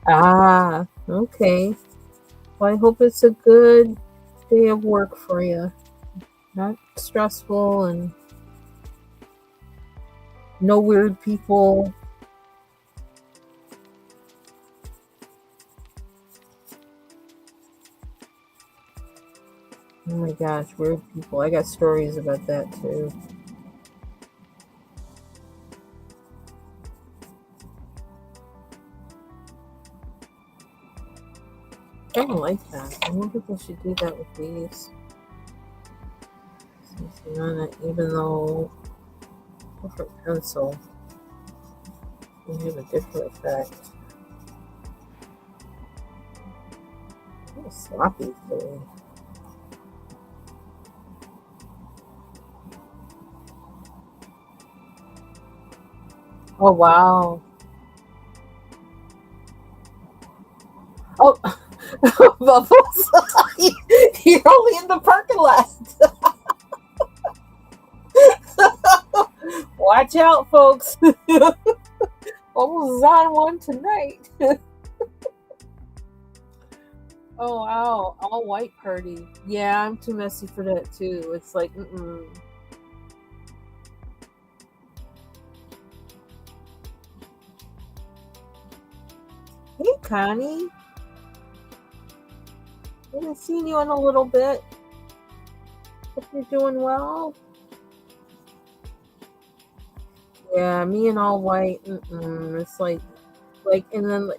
Ah, okay. Well, I hope it's a good day of work for you. Not stressful and no weird people. Oh my gosh, weird people. I got stories about that too. I don't like that. I wonder if they should do that with these. Something on it, even though different pencil will have a different effect. What a sloppy thing. Oh wow. Oh, Bubbles. You're only in the parking lot. Watch out, folks. Bubbles is on one tonight. Oh wow, all white party. Yeah, I'm too messy for that too. It's like, mm-mm. Hey, Connie. I haven't seen you in a little bit. Hope you're doing well. Yeah, me and all white. Mm-mm. It's like, and then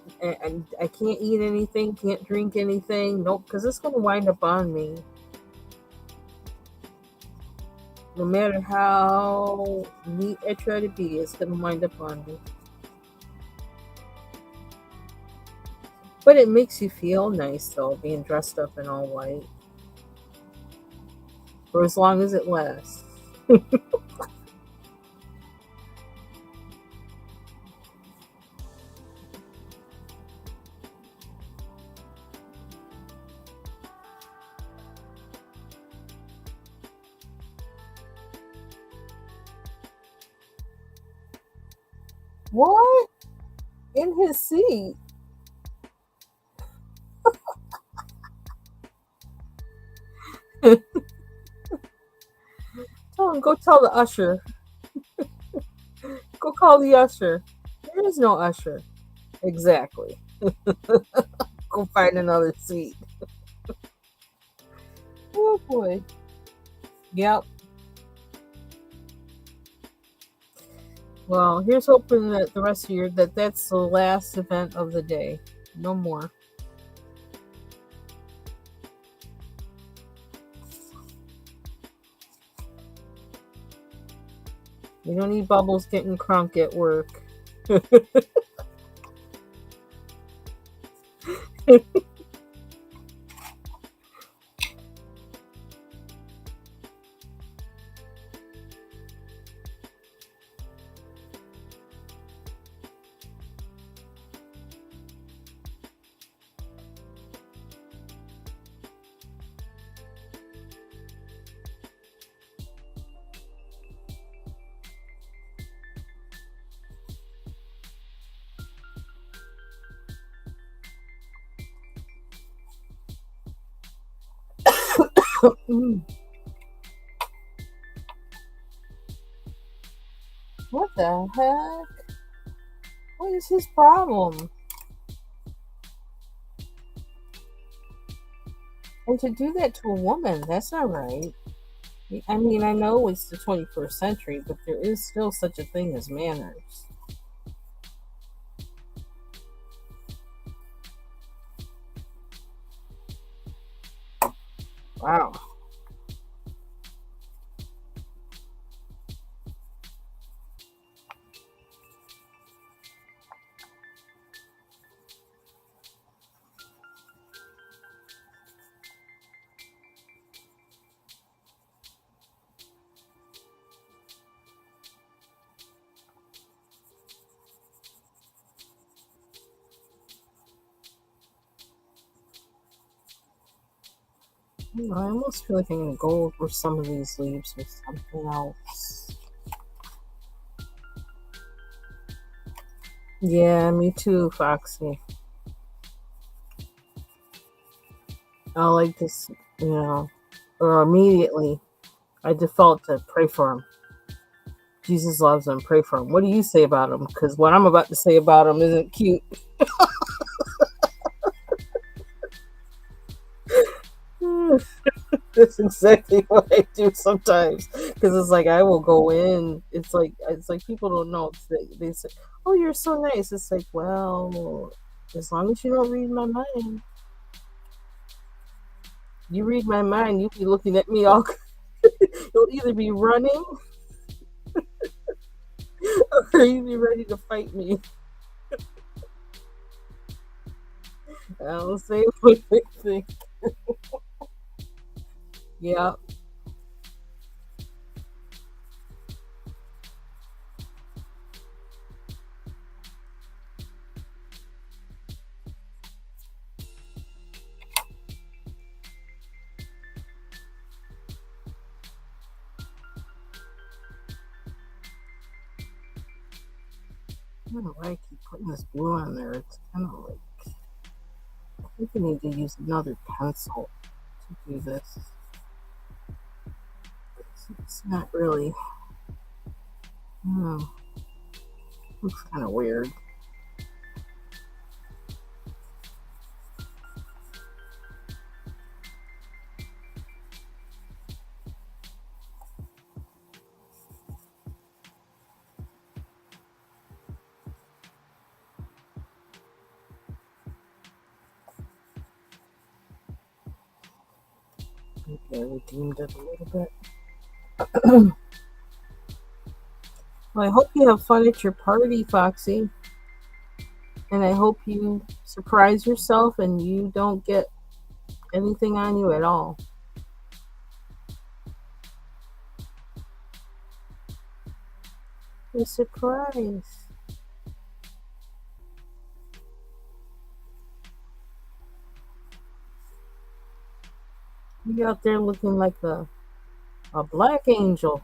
I can't eat anything, can't drink anything. Nope, because it's gonna wind up on me. No matter how neat I try to be, it's gonna wind up on me. But it makes you feel nice though, being dressed up in all white for as long as it lasts. What? In his seat? Tell him, go tell the usher. Go call the usher. There is no usher. Exactly. Go find another seat. Oh boy. Yep. Well, here's hoping that the rest of your that's the last event of the day. No more. We don't need Bubbles getting crunk at work. Mm, what the heck? What is his problem? And to do that to a woman, that's not right. I mean, I know it's the 21st century, but there is still such a thing as manners. Wow. I almost feel like I'm going to go over some of these leaves with something else. Yeah, me too, Foxy. I like this, or immediately I default to pray for him. Jesus loves him. Pray for him. What do you say about him? Because what I'm about to say about him isn't cute. That's exactly what I do sometimes. Because it's like I will go in. It's like people don't know. They say, "Oh, you're so nice." It's like, well, as long as you don't read my mind, you read my mind, you'll be looking at me all. You'll either be running or you'll be ready to fight me. I'll say what they think. Yeah. I don't know why I keep putting this blue on there. It's kind of like I think I need to use another pencil to do this. It's not really. Hmm, looks kind of weird. Maybe I redeemed it a little bit. Well, I hope you have fun at your party, Foxy. And I hope you surprise yourself and you don't get anything on you at all. A surprise. You out there looking like a black angel.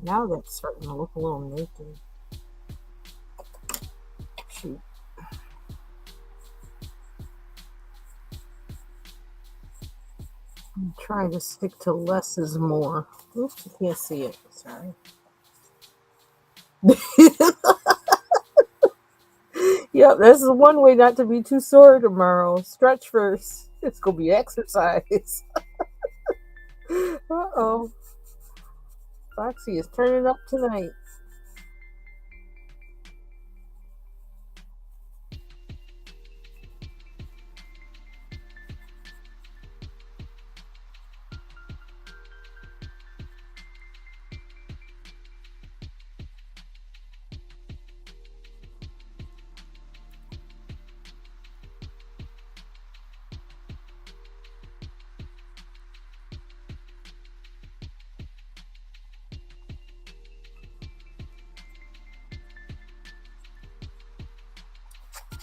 Now that's starting to look a little naked. Shoot. I'm trying to stick to less is more. Oops, you can't see it. Sorry. Yep, this is one way not to be too sore tomorrow. Stretch first. It's gonna be exercise. Uh-oh. Foxy is turning up tonight.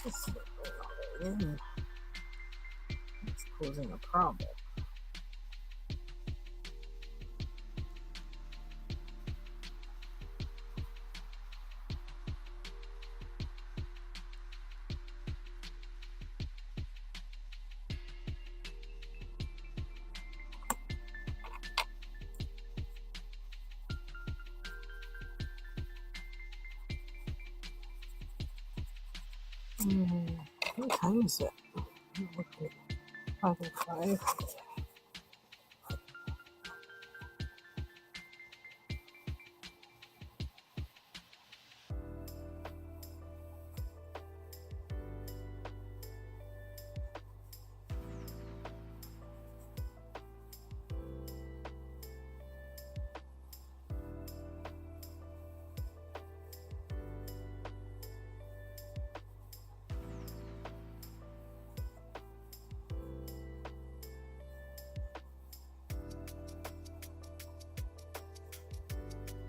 Let's see what we're in. It's posing a problem. What time is it? Okay, 5:05.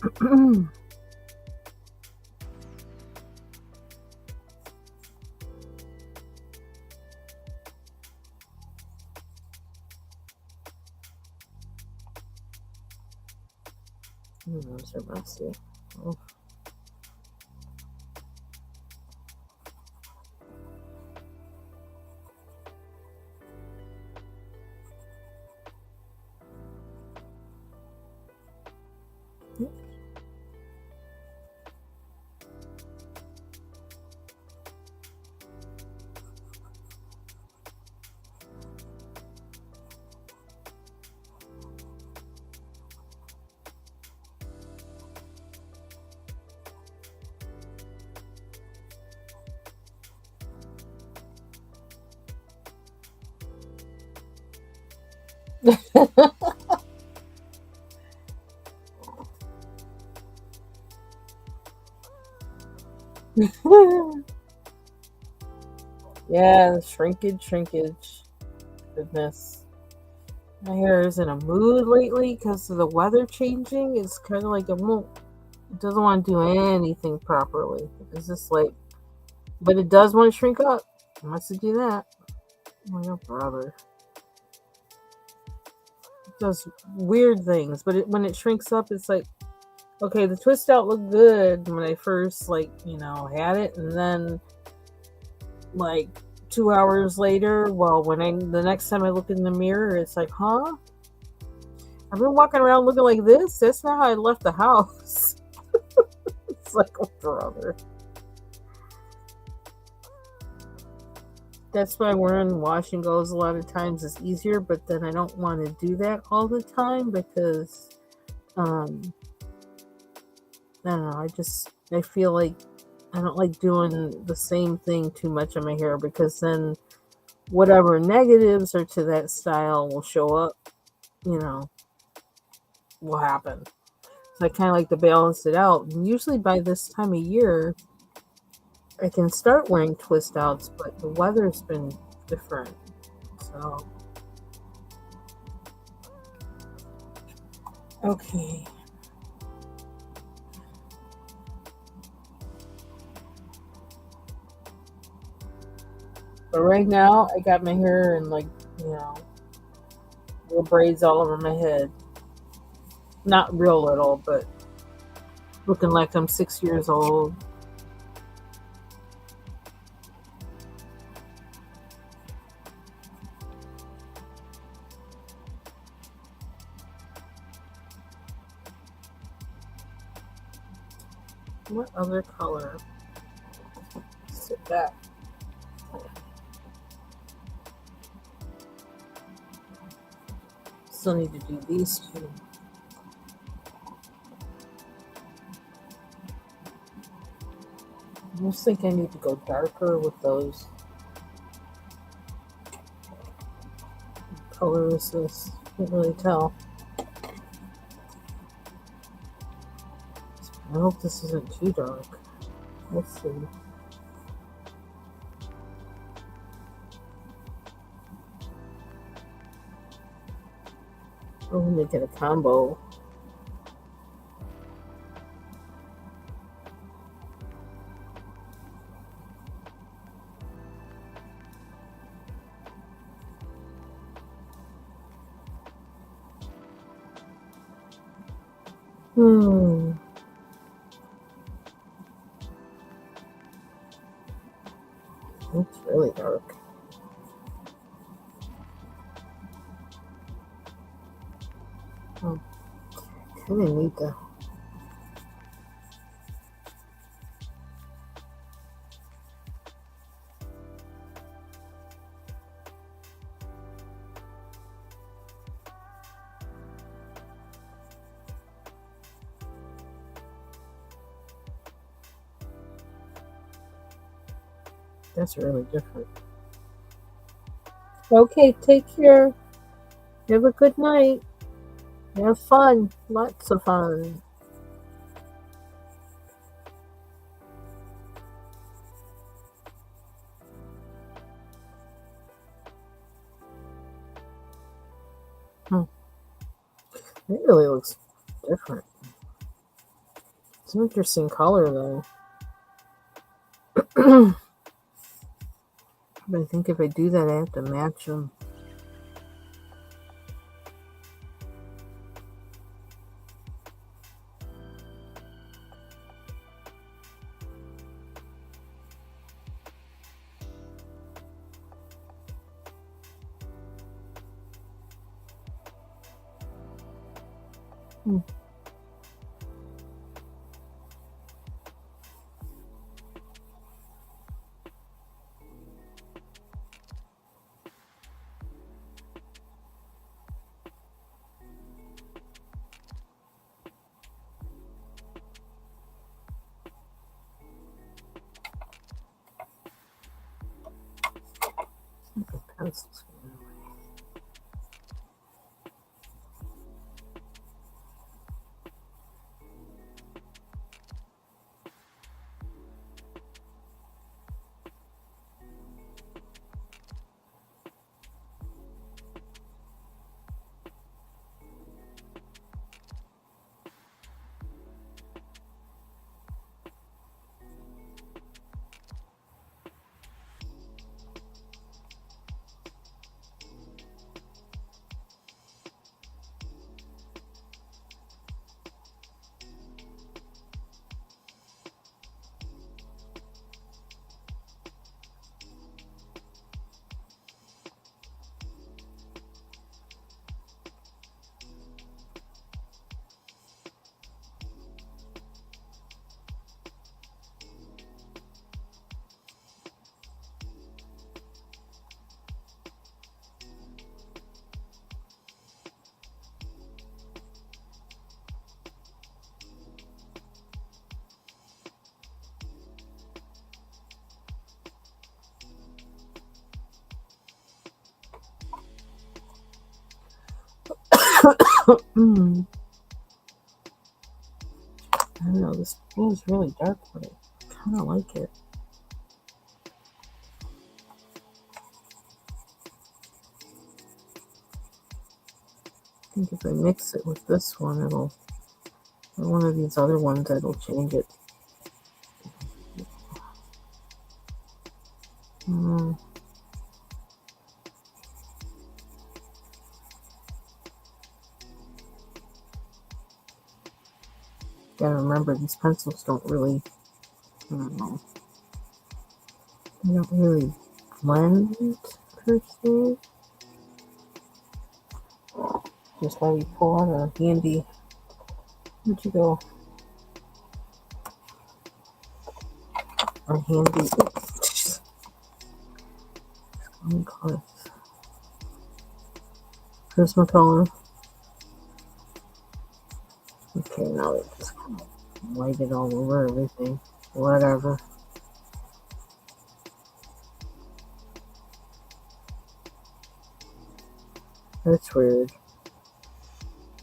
Those are messy. Oh. Yeah, shrinkage. Goodness. My hair is in a mood lately because of the weather changing. It's kind of like it doesn't want to do anything properly. It's just like, but it does want to shrink up. It wants to do that. Oh, my brother. It does weird things, but when it shrinks up, it's like, okay, the twist out looked good when I first, had it, and then, like, 2 hours later, well, the next time I look in the mirror, it's like, huh? I've been walking around looking like this? That's not how I left the house. It's like, oh, brother. That's why wearing wash and goes a lot of times is easier, but then I don't want to do that all the time because, um, I don't know, I feel like I don't like doing the same thing too much on my hair because then whatever negatives are to that style will show up, you know, will happen. So I kind of like to balance it out. And usually by this time of year, I can start wearing twist outs, but the weather's been different. So, okay. But right now, I got my hair in you know, little braids all over my head. Not real little, but looking like I'm 6 years old. What other color? Sit back. Still need to do these two. I almost think I need to go darker with those. What color is this? Can't really tell. I hope this isn't too dark. Let's see. Oh, make it a combo. Hmm. It's really dark. Oh, kind of need to. That's really different. Okay, take care. Have a good night. Have fun. Lots of fun. Hmm. It really looks different. It's an interesting color, though. But I think if I do that, I have to match them. Pencils. I don't know, this blue is really dark, but I kind of like it. I think if I mix it with this one, or one of these other ones, it'll change it. Gotta remember, these pencils don't really, I don't know, they don't really blend per se. Just while we pull out a handy, where'd you go? A handy, Prismacolor. Okay, now we just kind of white it all over everything. Whatever. That's weird.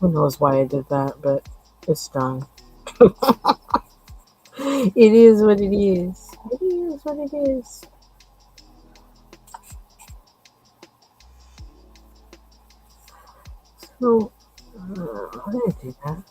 Who knows why I did that, but it's done. It is what it is. It is what it is. So, how did I do that?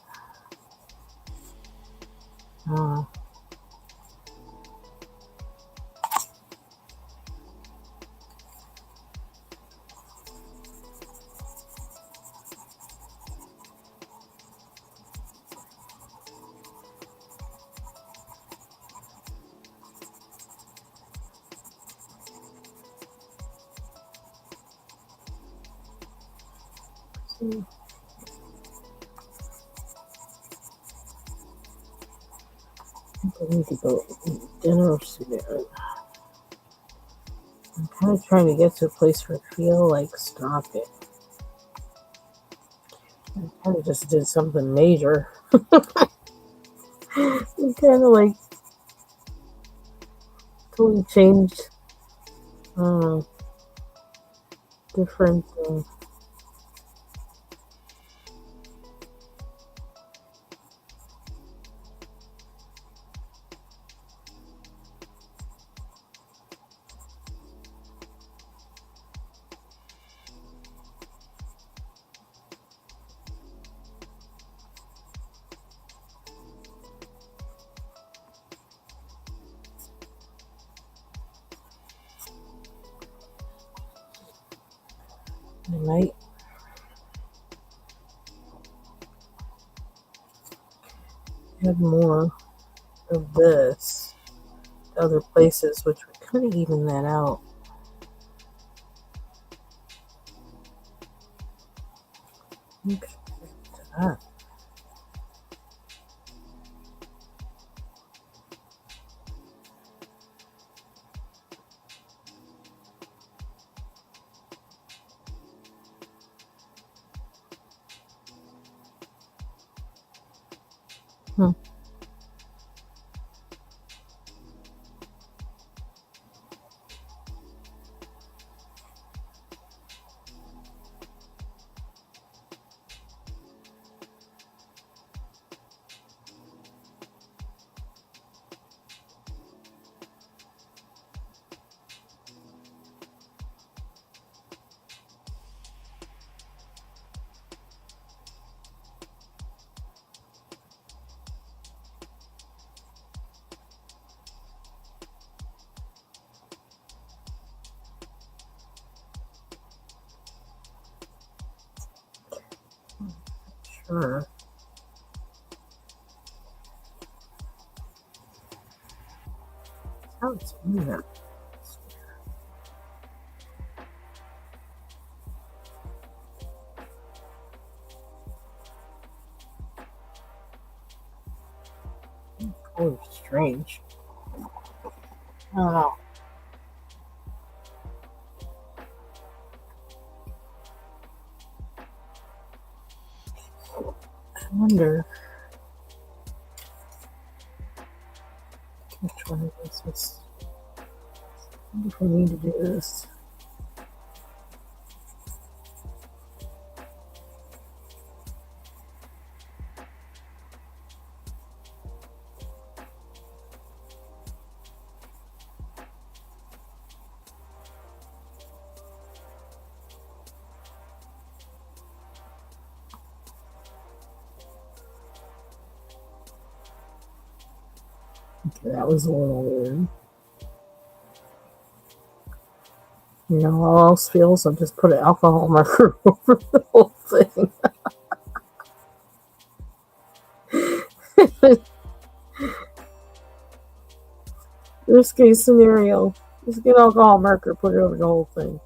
I need to go eat dinner soon. I'm kind of trying to get to a place where I feel like stopping. I kind of just did something major. I kind of like totally changed different I might add more of this to other places, which would kind of even that out. Okay, that. Hmm. Sure. How it's in there. Oh, strange. I don't know. I wonder which one of this was. I wonder if we need to do this. Okay, that was a little weird. You know how else feels? I'll just put an alcohol marker over the whole thing. Worst case scenario. Just get an alcohol marker, put it over the whole thing.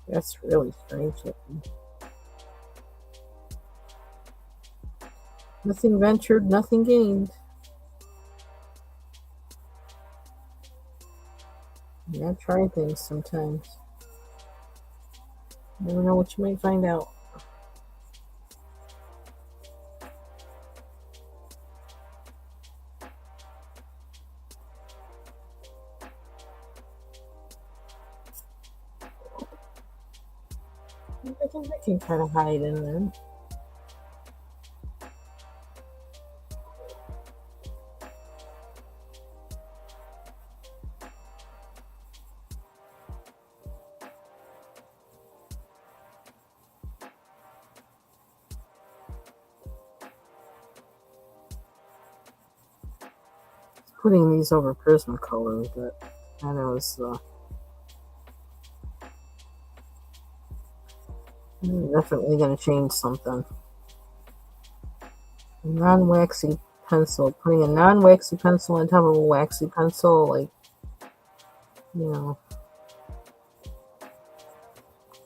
That's really strange looking. Nothing ventured, nothing gained. Yeah, try things sometimes. Never know what you might find out. I think I can kind of hide in there. Putting these over Prismacolor, but I know it's definitely going to change something. Non-waxy pencil. Putting a non-waxy pencil on top of a waxy pencil, like, you know,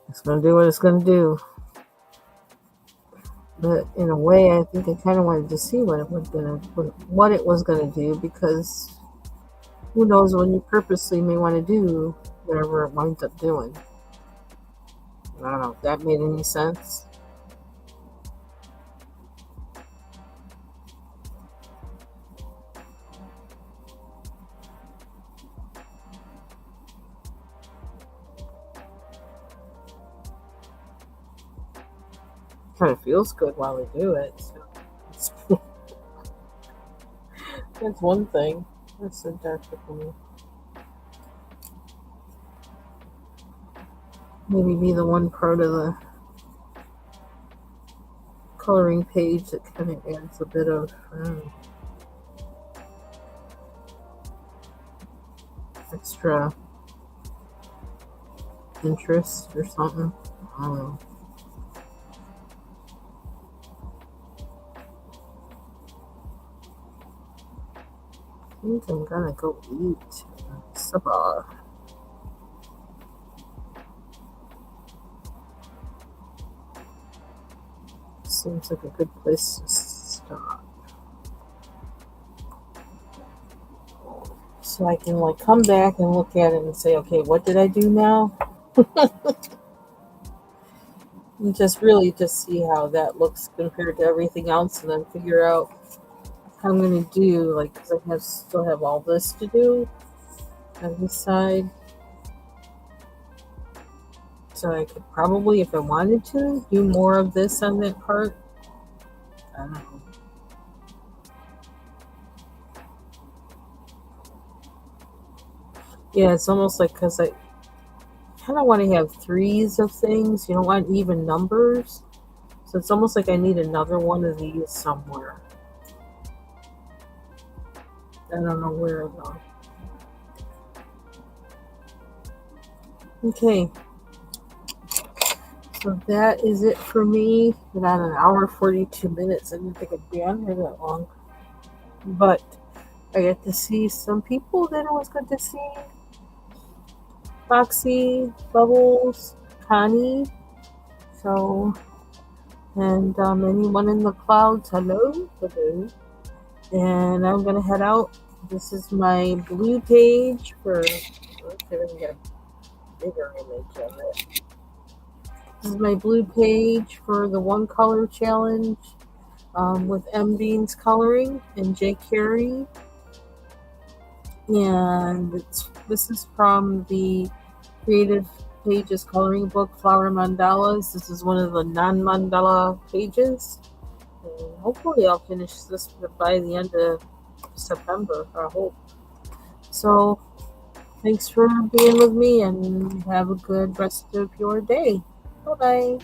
it's going to do what it's going to do. But in a way, I think I kind of wanted to see what it was gonna do, because who knows when you purposely may want to do whatever it winds up doing. I don't know if that made any sense. Kind of feels good while we do it. So that's one thing. That's so dark for me. Maybe be the one part of the coloring page that kind of adds a bit of extra interest or something. I don't know. I think I'm gonna go eat supper. Seems like a good place to stop. So I can like come back and look at it and say, okay, what did I do now? And just really just see how that looks compared to everything else, and then figure out how I'm gonna do, like, because I still have all this to do on this side. So I could probably, if I wanted to, do more of this on that part. I don't know. Yeah, it's almost like, because I kind of want to have threes of things. You don't want even numbers. So it's almost like I need another one of these somewhere. I don't know where though. Okay. So that is it for me. About an hour 42 minutes. I didn't think I'd be on here that long. But I got to see some people that it was good to see. Foxy, Bubbles, Connie. So, and anyone in the clouds, hello, hello. And I'm gonna head out. This is my blue page for. Let's see if I can get a bigger image of it. This is my blue page for the one color challenge with M Beans coloring and J Kerby. And this is from the Creative Pages coloring book, Flower Mandalas. This is one of the non-mandala pages. And hopefully I'll finish this by the end of September, I hope. So thanks for being with me, and have a good rest of your day. Bye-bye.